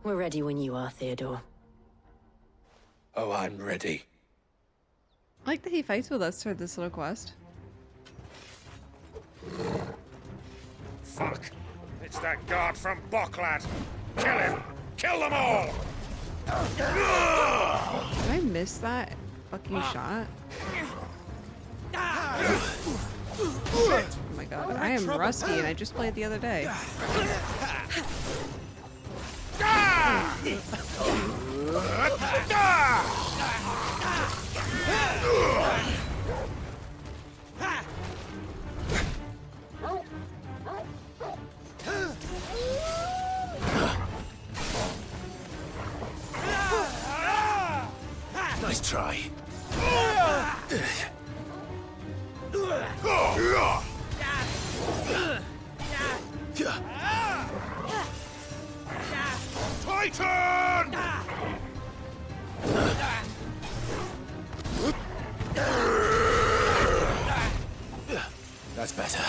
S11: We're ready when you are, Theodore.
S13: Oh, I'm ready.
S1: I like that he fights with us for this little quest.
S17: Fuck! It's that guard from Boklad! Kill him! Kill them all!
S1: Did I miss that fucking shot? Oh my god, I am rusty and I just played the other day.
S3: Nice try.
S17: Titan!
S3: That's better.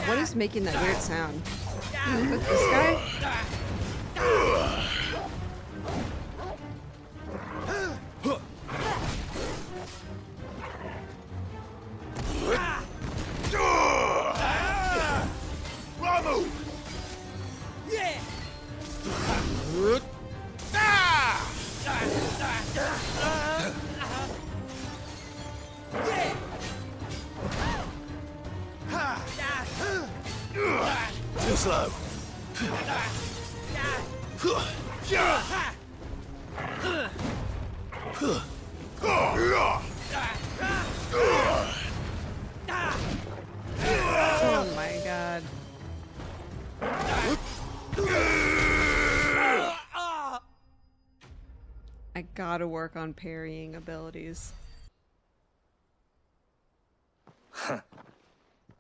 S1: What is making that weird sound? Is it this guy?
S17: Ramu! Yeah!
S3: Too slow.
S1: Oh my god. I gotta work on parrying abilities.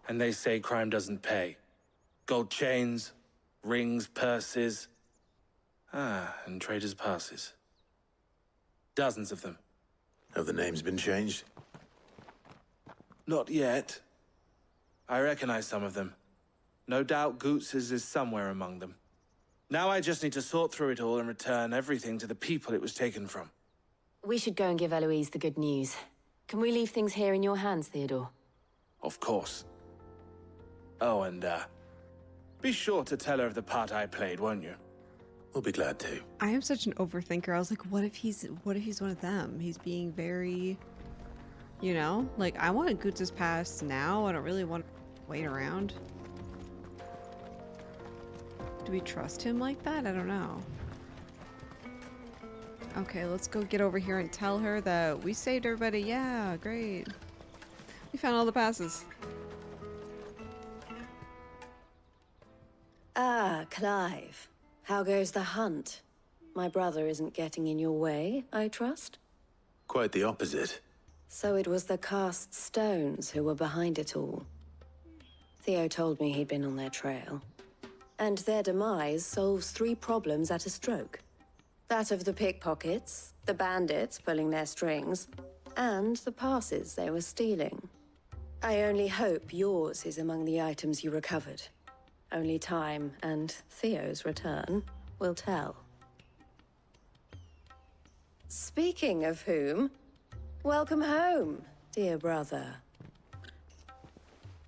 S13: And they say crime doesn't pay. Gold chains, rings, purses. And traders' passes. Dozens of them.
S3: Have the names been changed?
S13: Not yet. I recognize some of them. No doubt Goots's is somewhere among them. Now I just need to sort through it all and return everything to the people it was taken from.
S11: We should go and give Eloise the good news. Can we leave things here in your hands, Theodore?
S13: Of course. Oh, and, be sure to tell her of the part I played, won't you?
S3: We'll be glad to.
S1: I am such an overthinker. I was like, what if he's one of them? He's being very, you know, like I want Goots' pass now. I don't really want to wait around. Do we trust him like that? I don't know. Okay, let's go get over here and tell her that we saved everybody. Yeah, great. We found all the passes.
S4: Ah, Clive. How goes the hunt? My brother isn't getting in your way, I trust?
S3: Quite the opposite.
S4: So it was the cast stones who were behind it all. Theo told me he'd been on their trail. And their demise solves 3 problems at a stroke. That of the pickpockets, the bandits pulling their strings, and the passes they were stealing. I only hope yours is among the items you recovered. Only time and Theo's return will tell. Speaking of whom, welcome home, dear brother.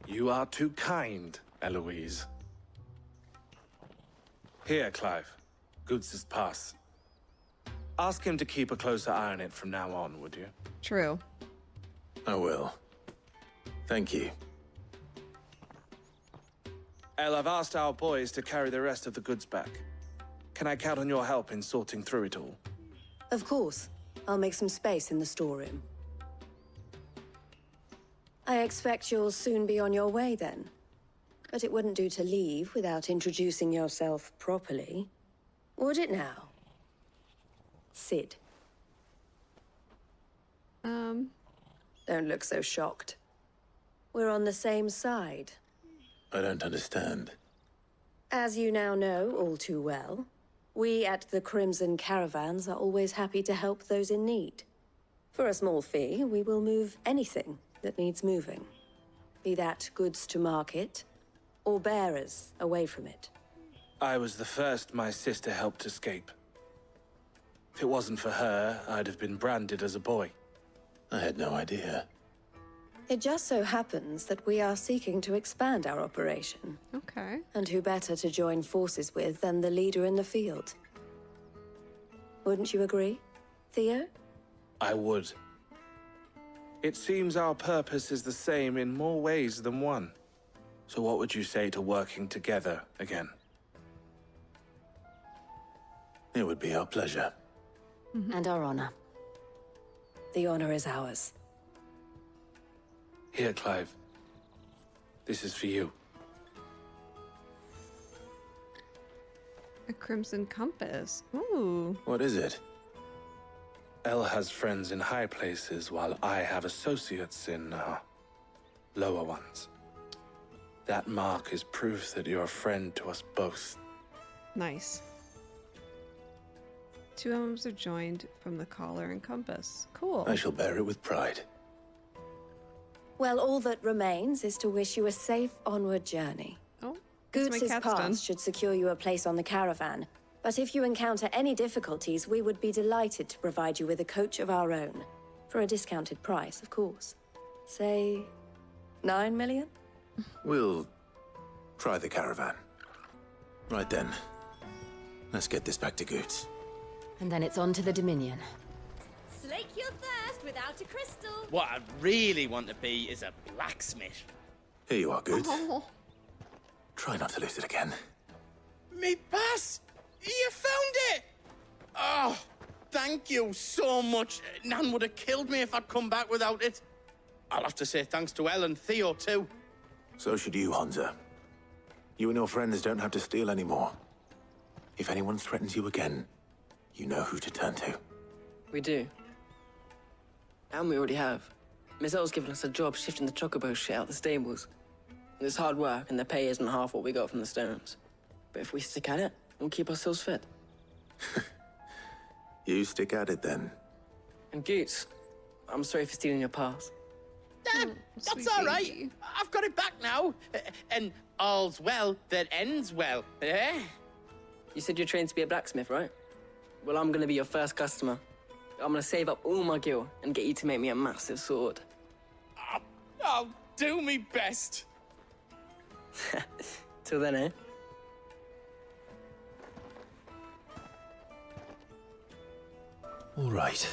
S13: You are too kind, Eloise. Here, Clive. Goods' pass. Ask him to keep a closer eye on it from now on, would you?
S1: True.
S3: I will. Thank you.
S13: El, I've asked our boys to carry the rest of the goods back. Can I count on your help in sorting through it all?
S4: Of course. I'll make some space in the storeroom. I expect you'll soon be on your way then. But it wouldn't do to leave without introducing yourself properly. Would it now? Sid. Don't look so shocked. We're on the same side.
S3: I don't understand.
S4: As you now know all too well, we at the Crimson Caravans are always happy to help those in need. For a small fee, we will move anything that needs moving. Be that goods to market, or bearers away from it.
S13: I was the first my sister helped escape. If it wasn't for her, I'd have been branded as a boy.
S3: I had no idea.
S4: It just so happens that we are seeking to expand our operation.
S1: Okay.
S4: And who better to join forces with than the leader in the field? Wouldn't you agree, Theo?
S13: I would. It seems our purpose is the same in more ways than one. So what would you say to working together again?
S3: It would be our pleasure.
S4: And our honor. The honor is ours.
S13: Here, Clive. This is for you.
S1: A crimson compass. Ooh.
S3: What is it?
S13: El has friends in high places, while I have associates in, lower ones. That mark is proof that you're a friend to us both.
S1: Nice. 2 emblems are joined from the collar and compass. Cool.
S3: I shall bear it with pride.
S4: Well, all that remains is to wish you a safe onward journey.
S1: Oh,
S4: Goods' pass should secure you a place on the caravan. But if you encounter any difficulties, we would be delighted to provide you with a coach of our own. For a discounted price, of course. Say, 9 million?
S3: We'll try the caravan. Right then. Let's get this back to Goods.
S11: And then it's on to the Dominion.
S18: Slake your thirst without a crystal.
S5: What I really want to be is a blacksmith.
S3: Here you are, Goods. Try not to lose it again.
S5: Me pass! You found it! Oh, thank you so much. Nan would have killed me if I'd come back without it. I'll have to say thanks to El and Theo, too.
S3: So should you, Hansa. You and your friends don't have to steal anymore. If anyone threatens you again, you know who to turn to.
S10: We do. And we already have. Miss Elle's given us a job shifting the chocobo shit out the stables. It's hard work, and the pay isn't half what we got from the stones. But if we stick at it, we'll keep ourselves fit.
S3: You stick at it, then.
S10: And Goots, I'm sorry for stealing your pass.
S5: That's all right. I've got it back now. And all's well that ends well, eh?
S10: You said you're trained to be a blacksmith, right? Well, I'm gonna be your first customer. I'm gonna save up all my gil and get you to make me a massive sword.
S5: I'll do me best.
S10: Till then, eh?
S3: All right.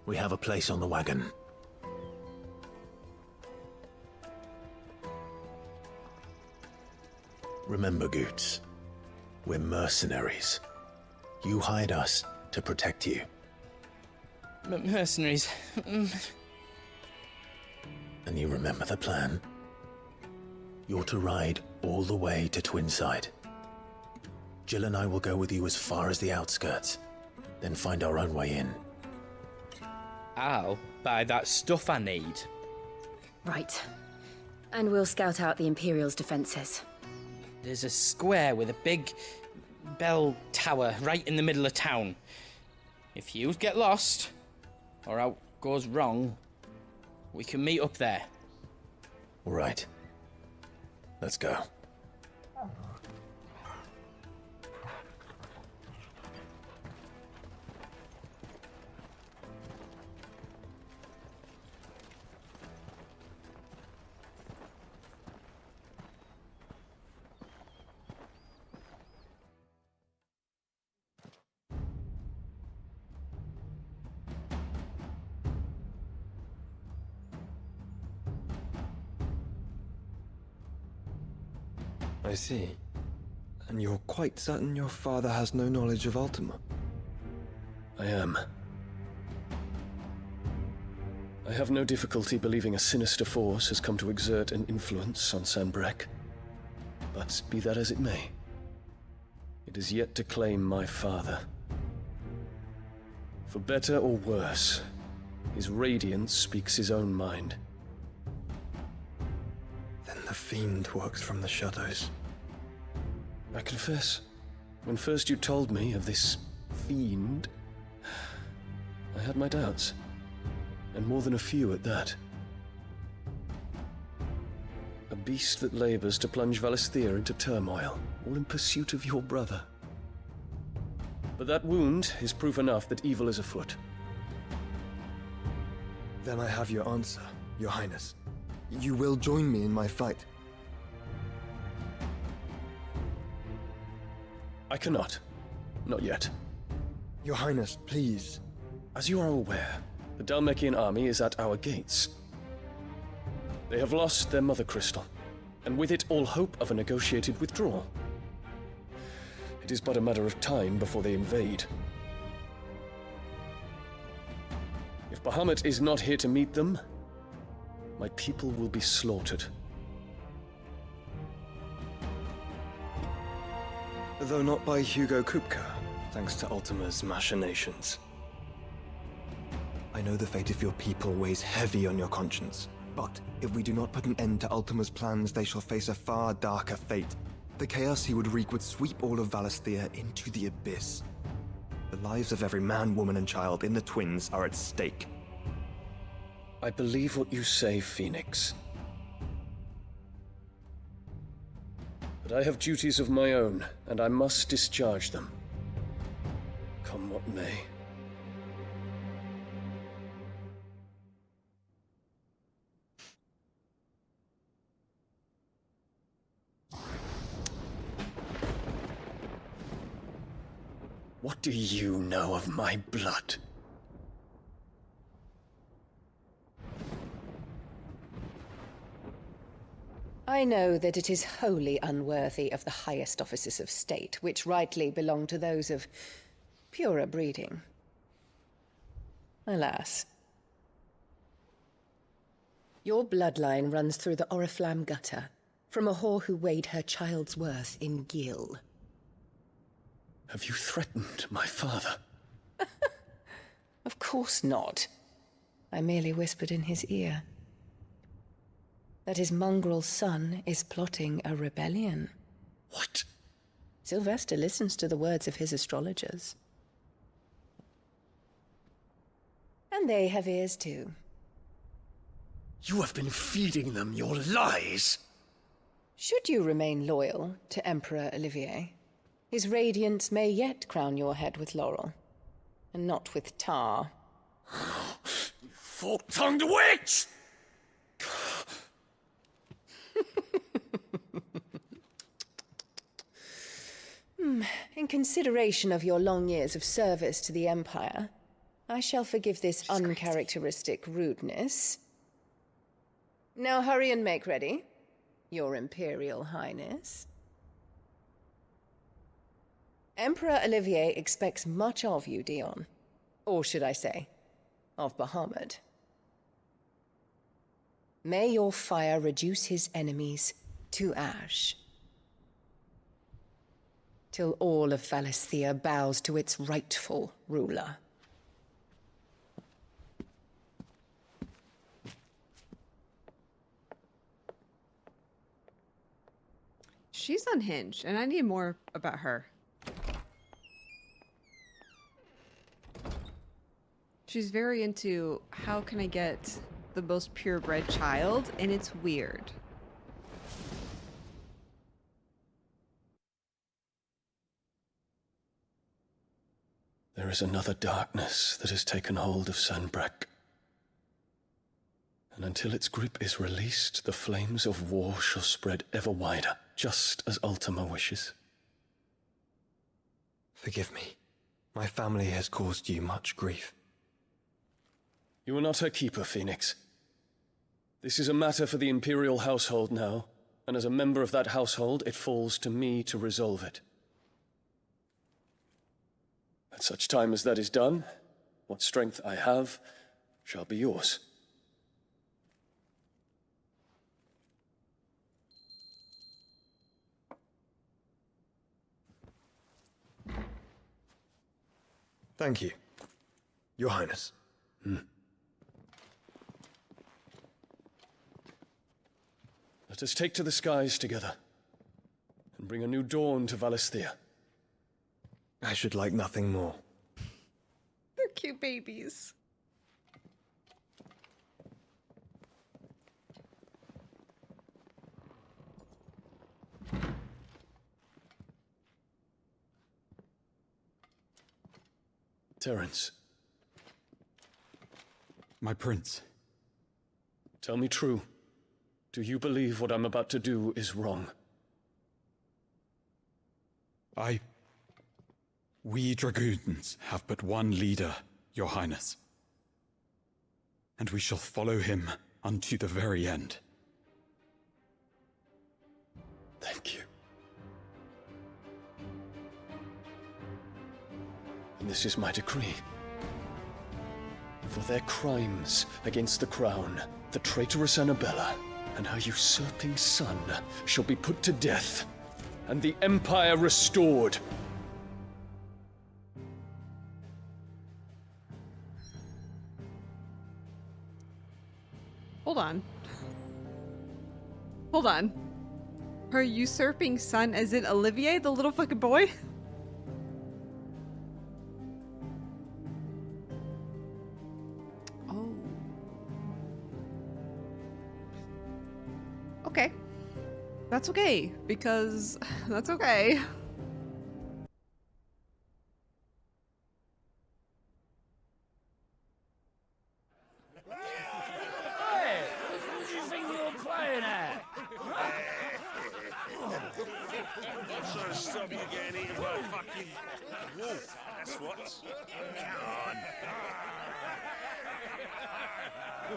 S3: We have a place on the wagon. Remember, Goots, we're mercenaries. You hired us to protect you.
S5: Mercenaries.
S3: And you remember the plan? You're to ride all the way to Twinside. Jill and I will go with you as far as the outskirts, then find our own way in.
S7: I'll buy that stuff I need.
S11: Right. And we'll scout out the Imperial's defences.
S7: There's a square with a big bell tower right in the middle of town. If you get lost, or out goes wrong, we can meet up there.
S14: All right. Let's go. I see. And you're quite certain your father has no knowledge of Ultima?
S20: I am. I have no difficulty believing a sinister force has come to exert an influence on Sanbreque. But be that as it may, it is yet to claim my father. For better or worse, his radiance speaks his own mind.
S14: Then the fiend works from the shadows.
S20: I confess, when first you told me of this fiend, I had my doubts, and more than a few at that. A beast that labors to plunge Valisthea into turmoil, all in pursuit of your brother. But that wound is proof enough that evil is afoot.
S14: Then I have your answer, Your Highness. You will join me in my fight.
S20: I cannot. Not yet.
S14: Your Highness, please.
S20: As you are aware, the Dhalmekian army is at our gates. They have lost their mother crystal, and with it all hope of a negotiated withdrawal. It is but a matter of time before they invade. If Bahamut is not here to meet them, my people will be slaughtered.
S14: Though not by Hugo Kupka, thanks to Ultima's machinations. I know the fate of your people weighs heavy on your conscience, but if we do not put an end to Ultima's plans, they shall face a far darker fate. The chaos he would wreak would sweep all of Valisthea into the abyss. The lives of every man, woman, and child in the Twins are at stake.
S20: I believe what you say, Phoenix. But I have duties of my own, and I must discharge them. Come what may.
S14: What do you know of my blood?
S4: I know that it is wholly unworthy of the highest offices of state, which rightly belong to those of purer breeding. Alas. Your bloodline runs through the Oriflamme gutter, from a whore who weighed her child's worth in gil.
S20: Have you threatened my father?
S4: Of course not. I merely whispered in his ear that his mongrel son is plotting a rebellion.
S20: What?
S4: Sylvester listens to the words of his astrologers. And they have ears too.
S14: You have been feeding them your lies!
S4: Should you remain loyal to Emperor Olivier, his radiance may yet crown your head with laurel, and not with tar.
S14: You fork-tongued witch!
S4: In consideration of your long years of service to the Empire, I shall forgive this uncharacteristic rudeness. Now hurry and make ready, Your Imperial Highness. Emperor Olivier expects much of you, Dion. Or should I say, of Bahamut. May your fire reduce his enemies to ash, till all of Valisthea bows to its rightful ruler.
S1: She's unhinged, and I need more about her. She's very into how can I get the most purebred child, and it's weird.
S20: There is another darkness that has taken hold of Sanbreque. And until its grip is released, the flames of war shall spread ever wider, just as Ultima wishes.
S14: Forgive me. My family has caused you much grief.
S20: You are not her keeper, Phoenix. This is a matter for the Imperial household now, and as a member of that household, it falls to me to resolve it. At such time as that is done, what strength I have shall be yours.
S14: Thank you, Your Highness.
S20: Let us take to the skies together, and bring a new dawn to Valisthea.
S14: I should like nothing more.
S1: They're cute babies.
S20: Terence.
S16: My prince.
S20: Tell me true. Do you believe what I'm about to do is wrong?
S16: We dragoons have but one leader, Your Highness. And we shall follow him unto the very end.
S20: Thank you. And this is my decree. For their crimes against the crown, the traitorous Annabella and her usurping son shall be put to death, and the Empire restored.
S1: Hold on. Hold on. Her usurping son as in Olivier, the little fucking boy? Oh. Okay. That's okay, because that's okay.
S17: Stop you getting eaten by a fucking wolf, that's what. Come on.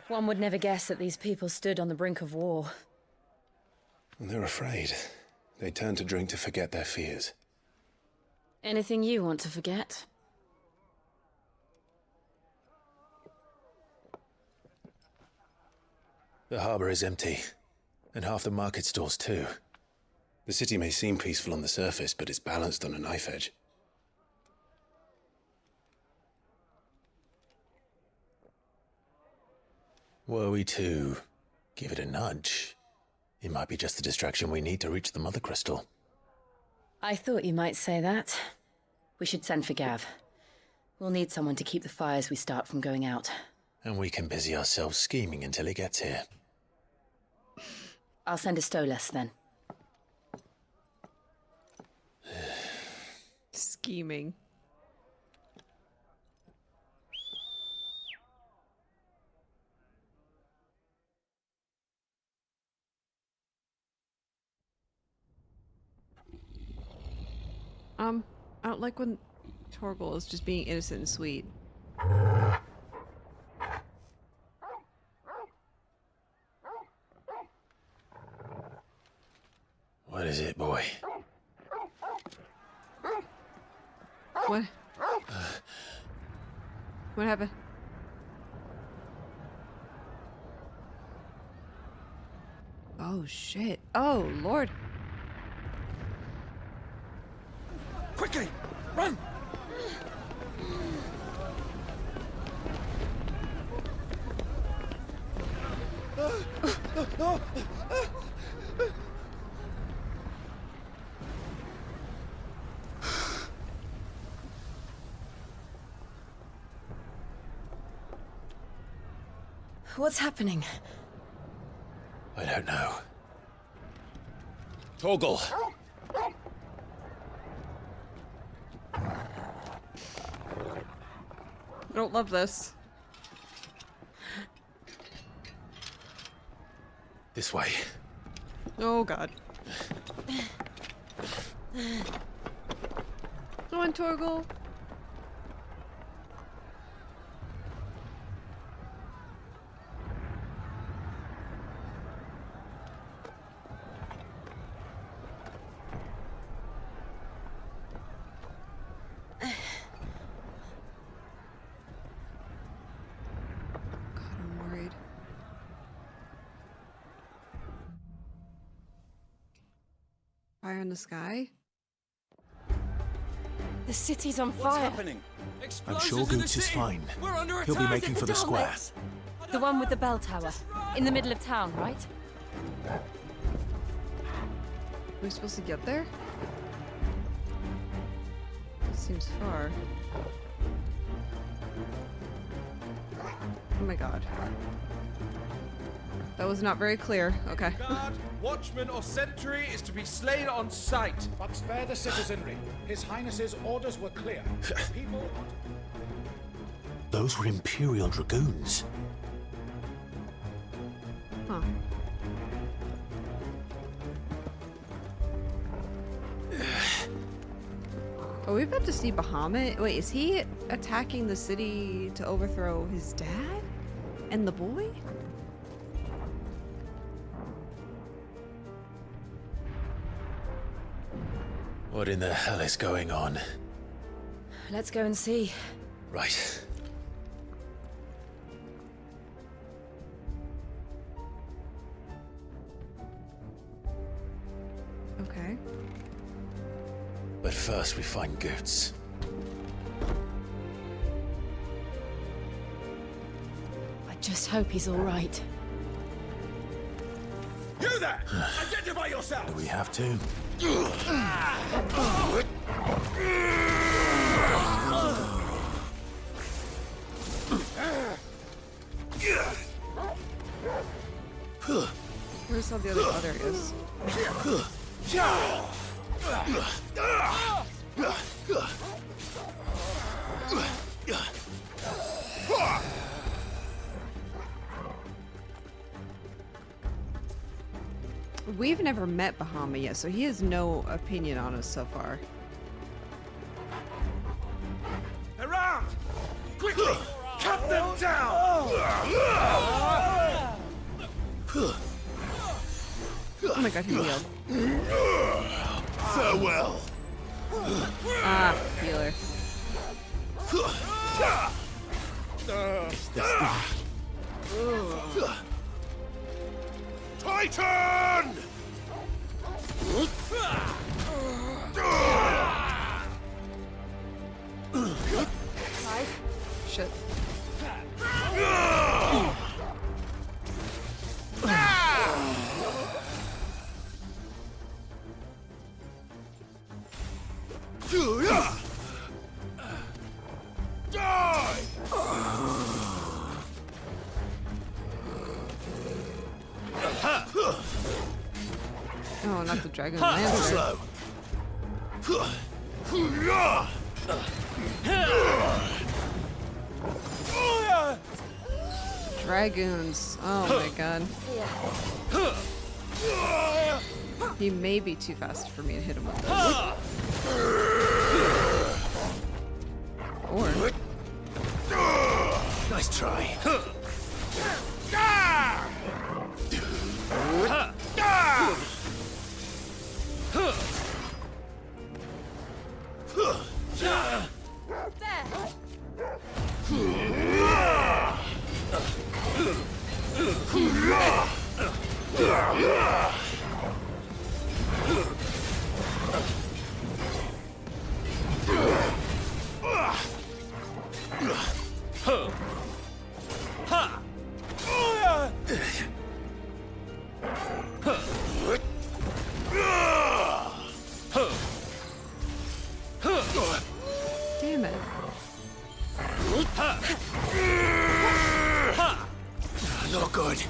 S11: One would never guess that these people stood on the brink of war.
S3: They're afraid. They turn to drink to forget their fears.
S11: Anything you want to forget?
S3: The harbor is empty, and half the market stalls too. The city may seem peaceful on the surface, but it's balanced on a knife edge. Were we to give it a nudge, it might be just the distraction we need to reach the Mother Crystal.
S11: I thought you might say that. We should send for Gav. We'll need someone to keep the fires we start from going out.
S3: And we can busy ourselves scheming until he gets here.
S11: I'll send a Stolas then.
S1: Scheming. I don't like when Torgal is just being innocent and sweet.
S3: What is it, boy?
S1: What? What happened? Oh shit. Oh lord.
S12: Quickly! Run!
S4: What's happening?
S3: I don't know. Torgal!
S1: I don't love this.
S3: This way.
S1: Oh god. Come on, Torgal. Fire in the sky?
S8: The city's on fire.
S2: What's happening?
S3: I'm sure Goots is fine. He'll be making for the square.
S8: The one with the bell tower. In the middle of town, right?
S1: Are we supposed to get there? It seems far. Oh my god. That was not very clear. Okay.
S12: Guard, watchman, or sentry is to be slain on sight.
S21: But spare the citizenry. His Highness's orders were clear. People...
S3: Those were Imperial Dragoons.
S1: Huh. Are we about to see Bahamut? Wait, is he attacking the city to overthrow his dad? And the boy?
S3: What in the hell is going on?
S8: Let's go and see.
S3: Right.
S1: Okay.
S3: But first we find Goots.
S8: I just hope he's all right.
S2: You there! Identify yourself!
S3: Do we have to?
S1: Where's all the other areas? We've never met Bahamut yet, so he has no opinion on us so far.
S2: Around! Quickly! Cut them down!
S1: Oh my god, he healed.
S2: Farewell!
S1: Ah, healer.
S2: Titan!
S1: Shit. Oh, not the dragon lancer. Dragoons. Oh my god. He may be too fast for me to hit him with this. Or...
S3: Nice try.
S1: Damn it.
S2: Not good.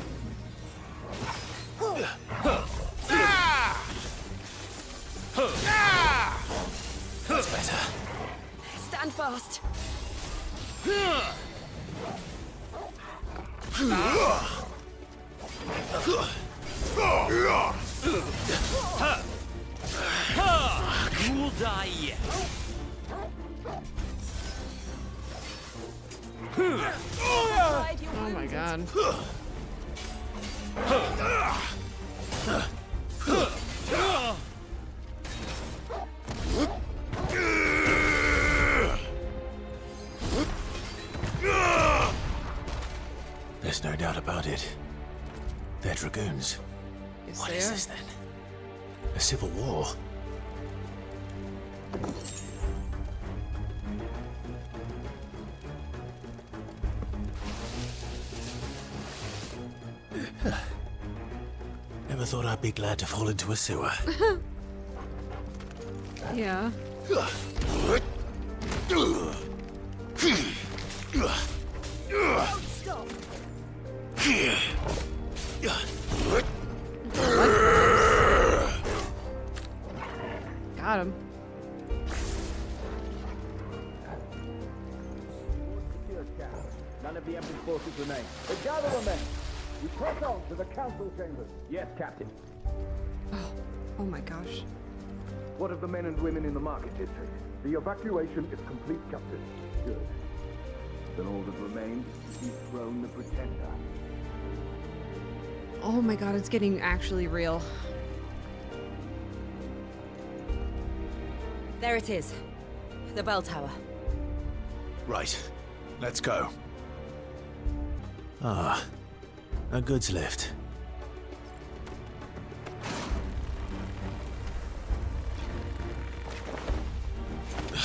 S2: That's better.
S18: Stand fast.
S15: You'll die yet.
S1: Oh my god.
S3: There's no doubt about it. They're dragoons.
S1: Yes,
S3: What
S1: they
S3: is
S1: are.
S3: this then? A civil war? Never thought I'd be glad to fall into a sewer.
S1: Yeah.
S18: Stop.
S1: Got him.
S9: None of the Emperor's forces remain. But gather the men. We press on to the council chambers. Yes, Captain.
S1: Oh my gosh.
S9: What of the men and women in the market district? The evacuation is complete, Captain. Good. Then all that remains is to dethrone the Pretender.
S1: Oh my god, it's getting actually real.
S8: There it is. The bell tower.
S3: Right. Let's go. Ah. A goods lift.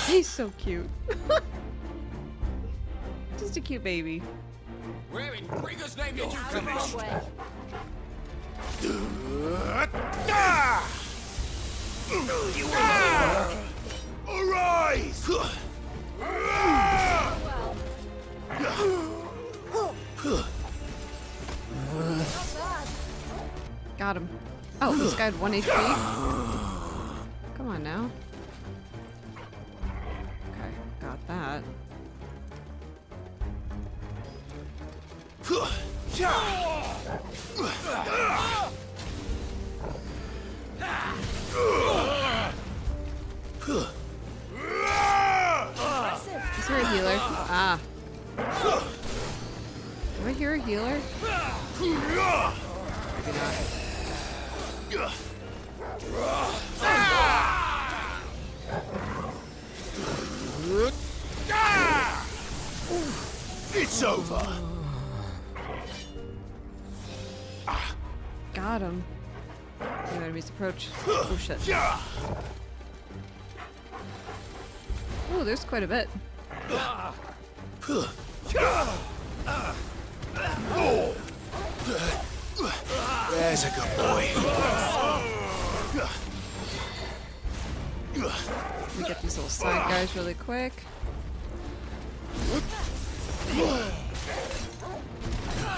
S1: He's so cute. Just a cute baby.
S6: Where in Brigger's name did you come from?
S2: Arise!
S1: Got him. Oh, this guy had 1 HP? Come on now. Okay, got that. Is there a healer? Ah. Do I hear a healer? Maybe not.
S2: It's over.
S1: Got him. New enemies approach. Oh shit. Oh, there's quite a bit.
S2: There's a good boy.
S1: Let me get these little side guys really quick.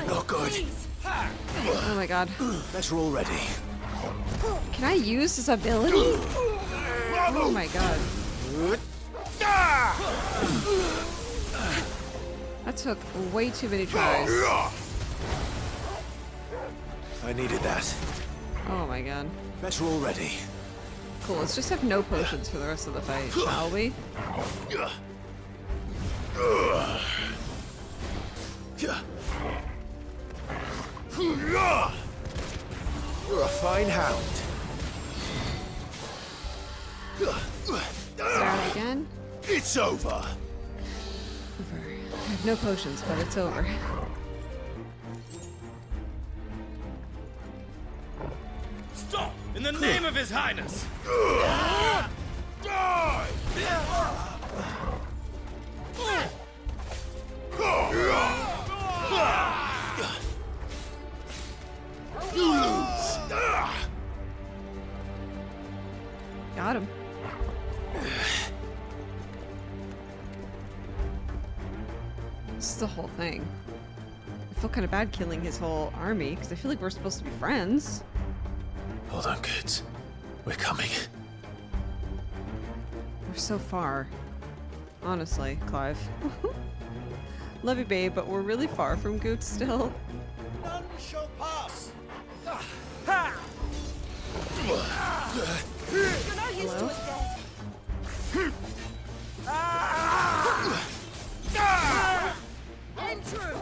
S2: Not good.
S1: Oh my god.
S2: Better already.
S1: Can I use this ability? Oh my god. That took way too many tries.
S2: I needed that.
S1: Oh my god.
S2: Better already.
S1: Cool, let's just have no potions for the rest of the fight, shall we?
S2: You're a fine hound.
S1: Start again.
S2: It's over.
S1: Over. I have no potions, but it's over.
S7: Stop! In the name of His Highness!
S2: Die! You lose.
S1: Got him. This is the whole thing. feel kind of bad killing his whole army, because I feel like we're supposed to be friends.
S3: Hold on, kids. We're coming.
S1: We're so far. Honestly, Clive. Love you, babe, but we're really far from Goots still.
S2: None shall pass.
S18: You're no use to us dead. Andrew!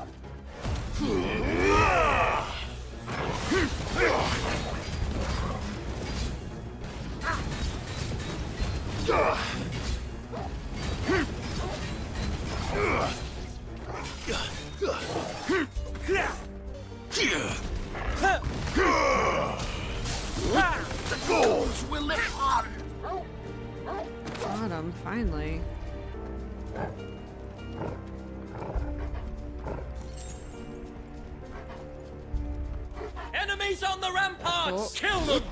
S2: The Gauls will live on.
S1: Got him, finally.
S7: Enemies on the ramparts!
S1: Oh.
S7: Kill them!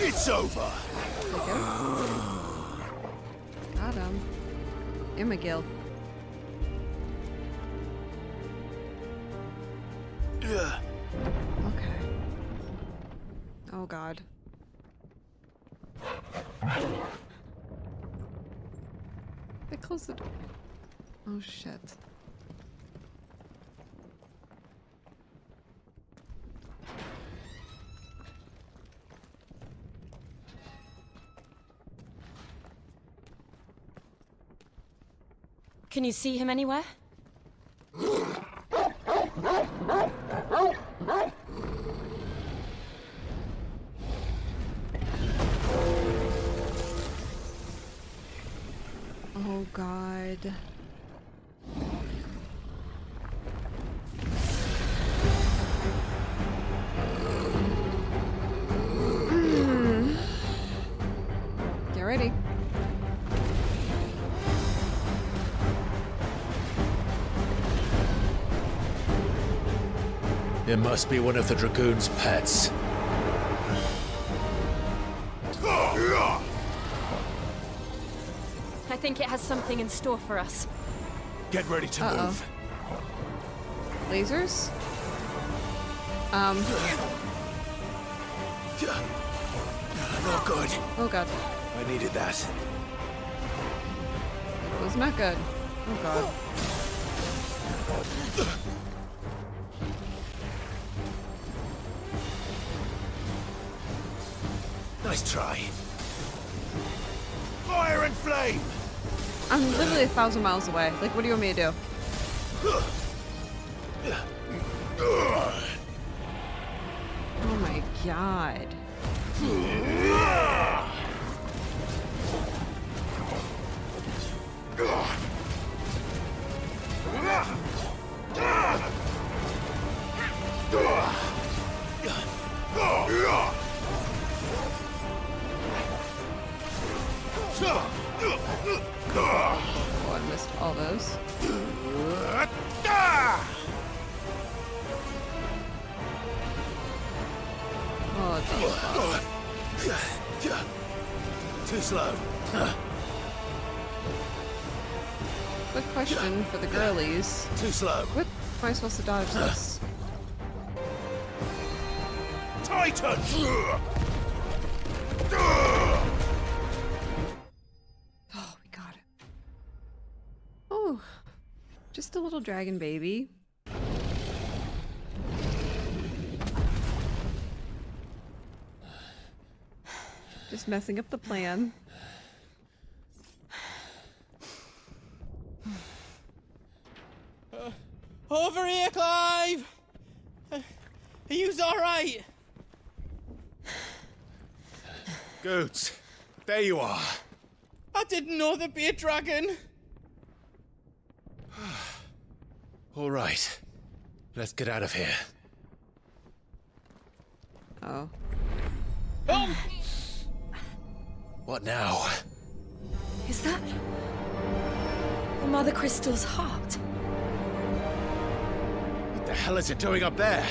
S2: It's over.
S1: Got him. Imagil. Okay. Oh god. They closed the door. Oh shit.
S8: Can you see him anywhere?
S1: Oh god. Get ready.
S19: It must be one of the Dragoon's pets.
S8: I think it has something in store for us.
S2: Get ready to move.
S1: Lasers?
S2: Not good.
S1: Oh god.
S2: I needed that.
S1: It was not good. Oh god.
S2: Nice try. Fire and flame!
S1: I'm literally 1,000 miles away. Like, what do you want me to do? Oh my god. Oh, I missed all those. Oh,
S2: too slow.
S1: Quick question for the girlies.
S2: Too slow.
S1: What am I supposed to dodge this?
S2: Titan!
S1: Oh, we got it. Oh, just a little dragon baby. Just messing up the plan.
S7: Over here, Clive! Are you alright?
S2: Goots, there you are.
S7: I didn't know there'd be a dragon.
S19: All right. Let's get out of here.
S1: Oh.
S19: What now?
S8: Is that the Mother Crystal's heart?
S19: What the hell is it doing up there?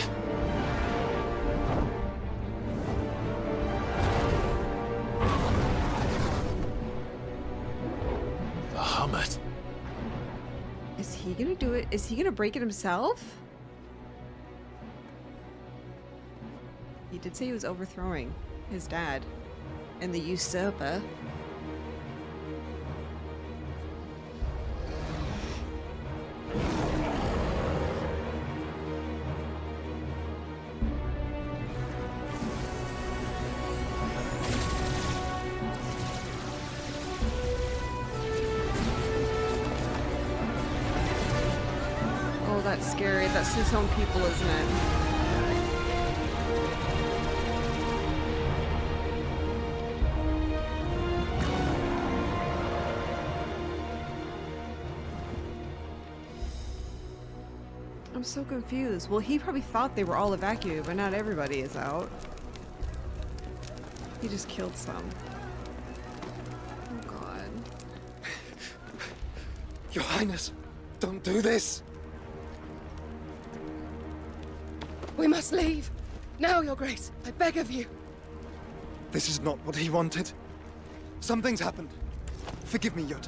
S1: he gonna do it? Is he gonna break it himself? He did say he was overthrowing his dad and the usurper. Oh, that's scary. That's his own people, isn't it? I'm so confused. Well, he probably thought they were all evacuated, but not everybody is out. He just killed some. Oh god.
S14: Your Highness, don't do this!
S4: We must leave. Now, Your Grace. I beg of you.
S14: This is not what he wanted. Something's happened. Forgive me, Yud.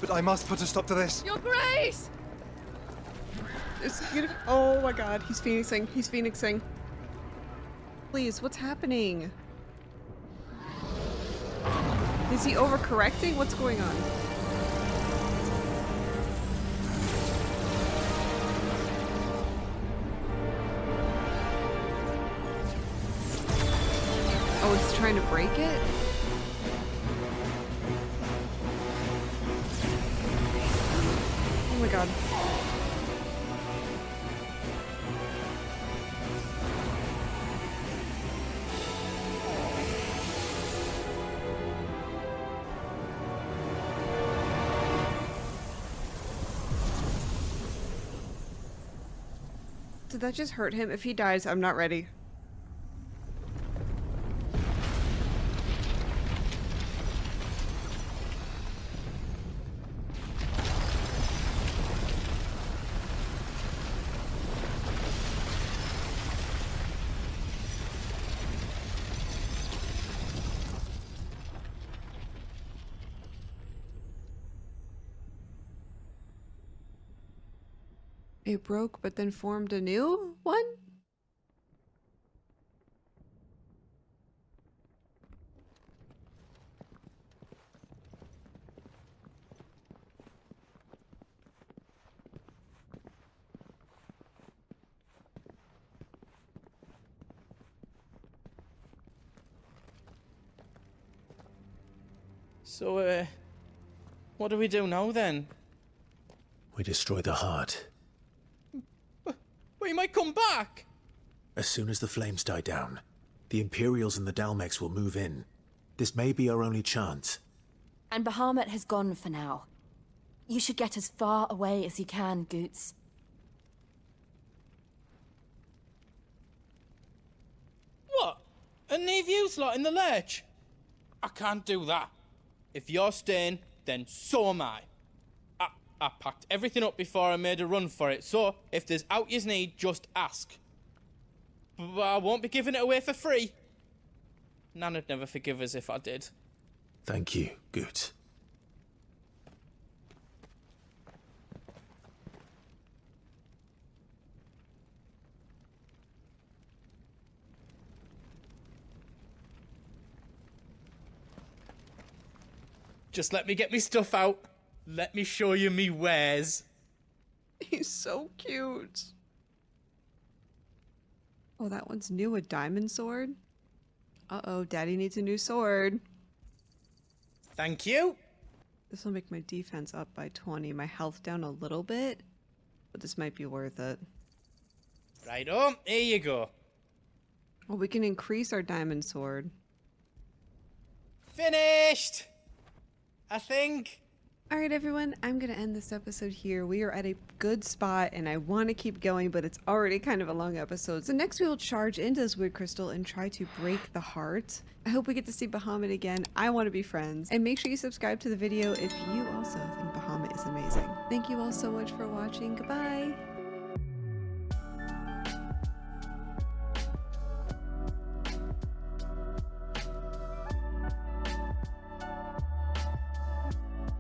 S14: But I must put a stop to this.
S4: Your Grace!
S1: Oh my god, he's phoenixing. He's phoenixing. Please, what's happening? Is he overcorrecting? What's going on? Oh, he's trying to break it? Oh my god. Did that just hurt him? If he dies, I'm not ready. It broke, but then formed a new one?
S7: So, what do we do now then?
S3: We destroy the heart.
S7: Well, he might come back!
S3: As soon as the flames die down, the Imperials and the Dalmex will move in. This may be our only chance.
S13: And Bahamut has gone for now. You should get as far away as you can, Goots.
S7: What? And leave you lot in the lurch? I can't do that. If you're staying, then so am I. I packed everything up before I made a run for it, so if there's out yous need, just ask. But I won't be giving it away for free. Nana'd never forgive us if I did.
S3: Thank you, Goots.
S7: Just let me get me stuff out. Let me show you me wares.
S1: He's so cute. Oh, that one's new, a diamond sword? Uh-oh, Daddy needs a new sword.
S7: Thank you.
S1: This will make my defense up by 20, my health down a little bit, but this might be worth it.
S7: Right on, here you go.
S1: Well, we can increase our diamond sword.
S7: Finished! I think.
S1: Alright everyone, I'm gonna end this episode here. We are at a good spot and I want to keep going, but it's already kind of a long episode. So next we will charge into this wood crystal and try to break the heart. I hope we get to see Bahamut again. I want to be friends. And make sure you subscribe to the video if you also think Bahamut is amazing. Thank you all so much for watching. Goodbye!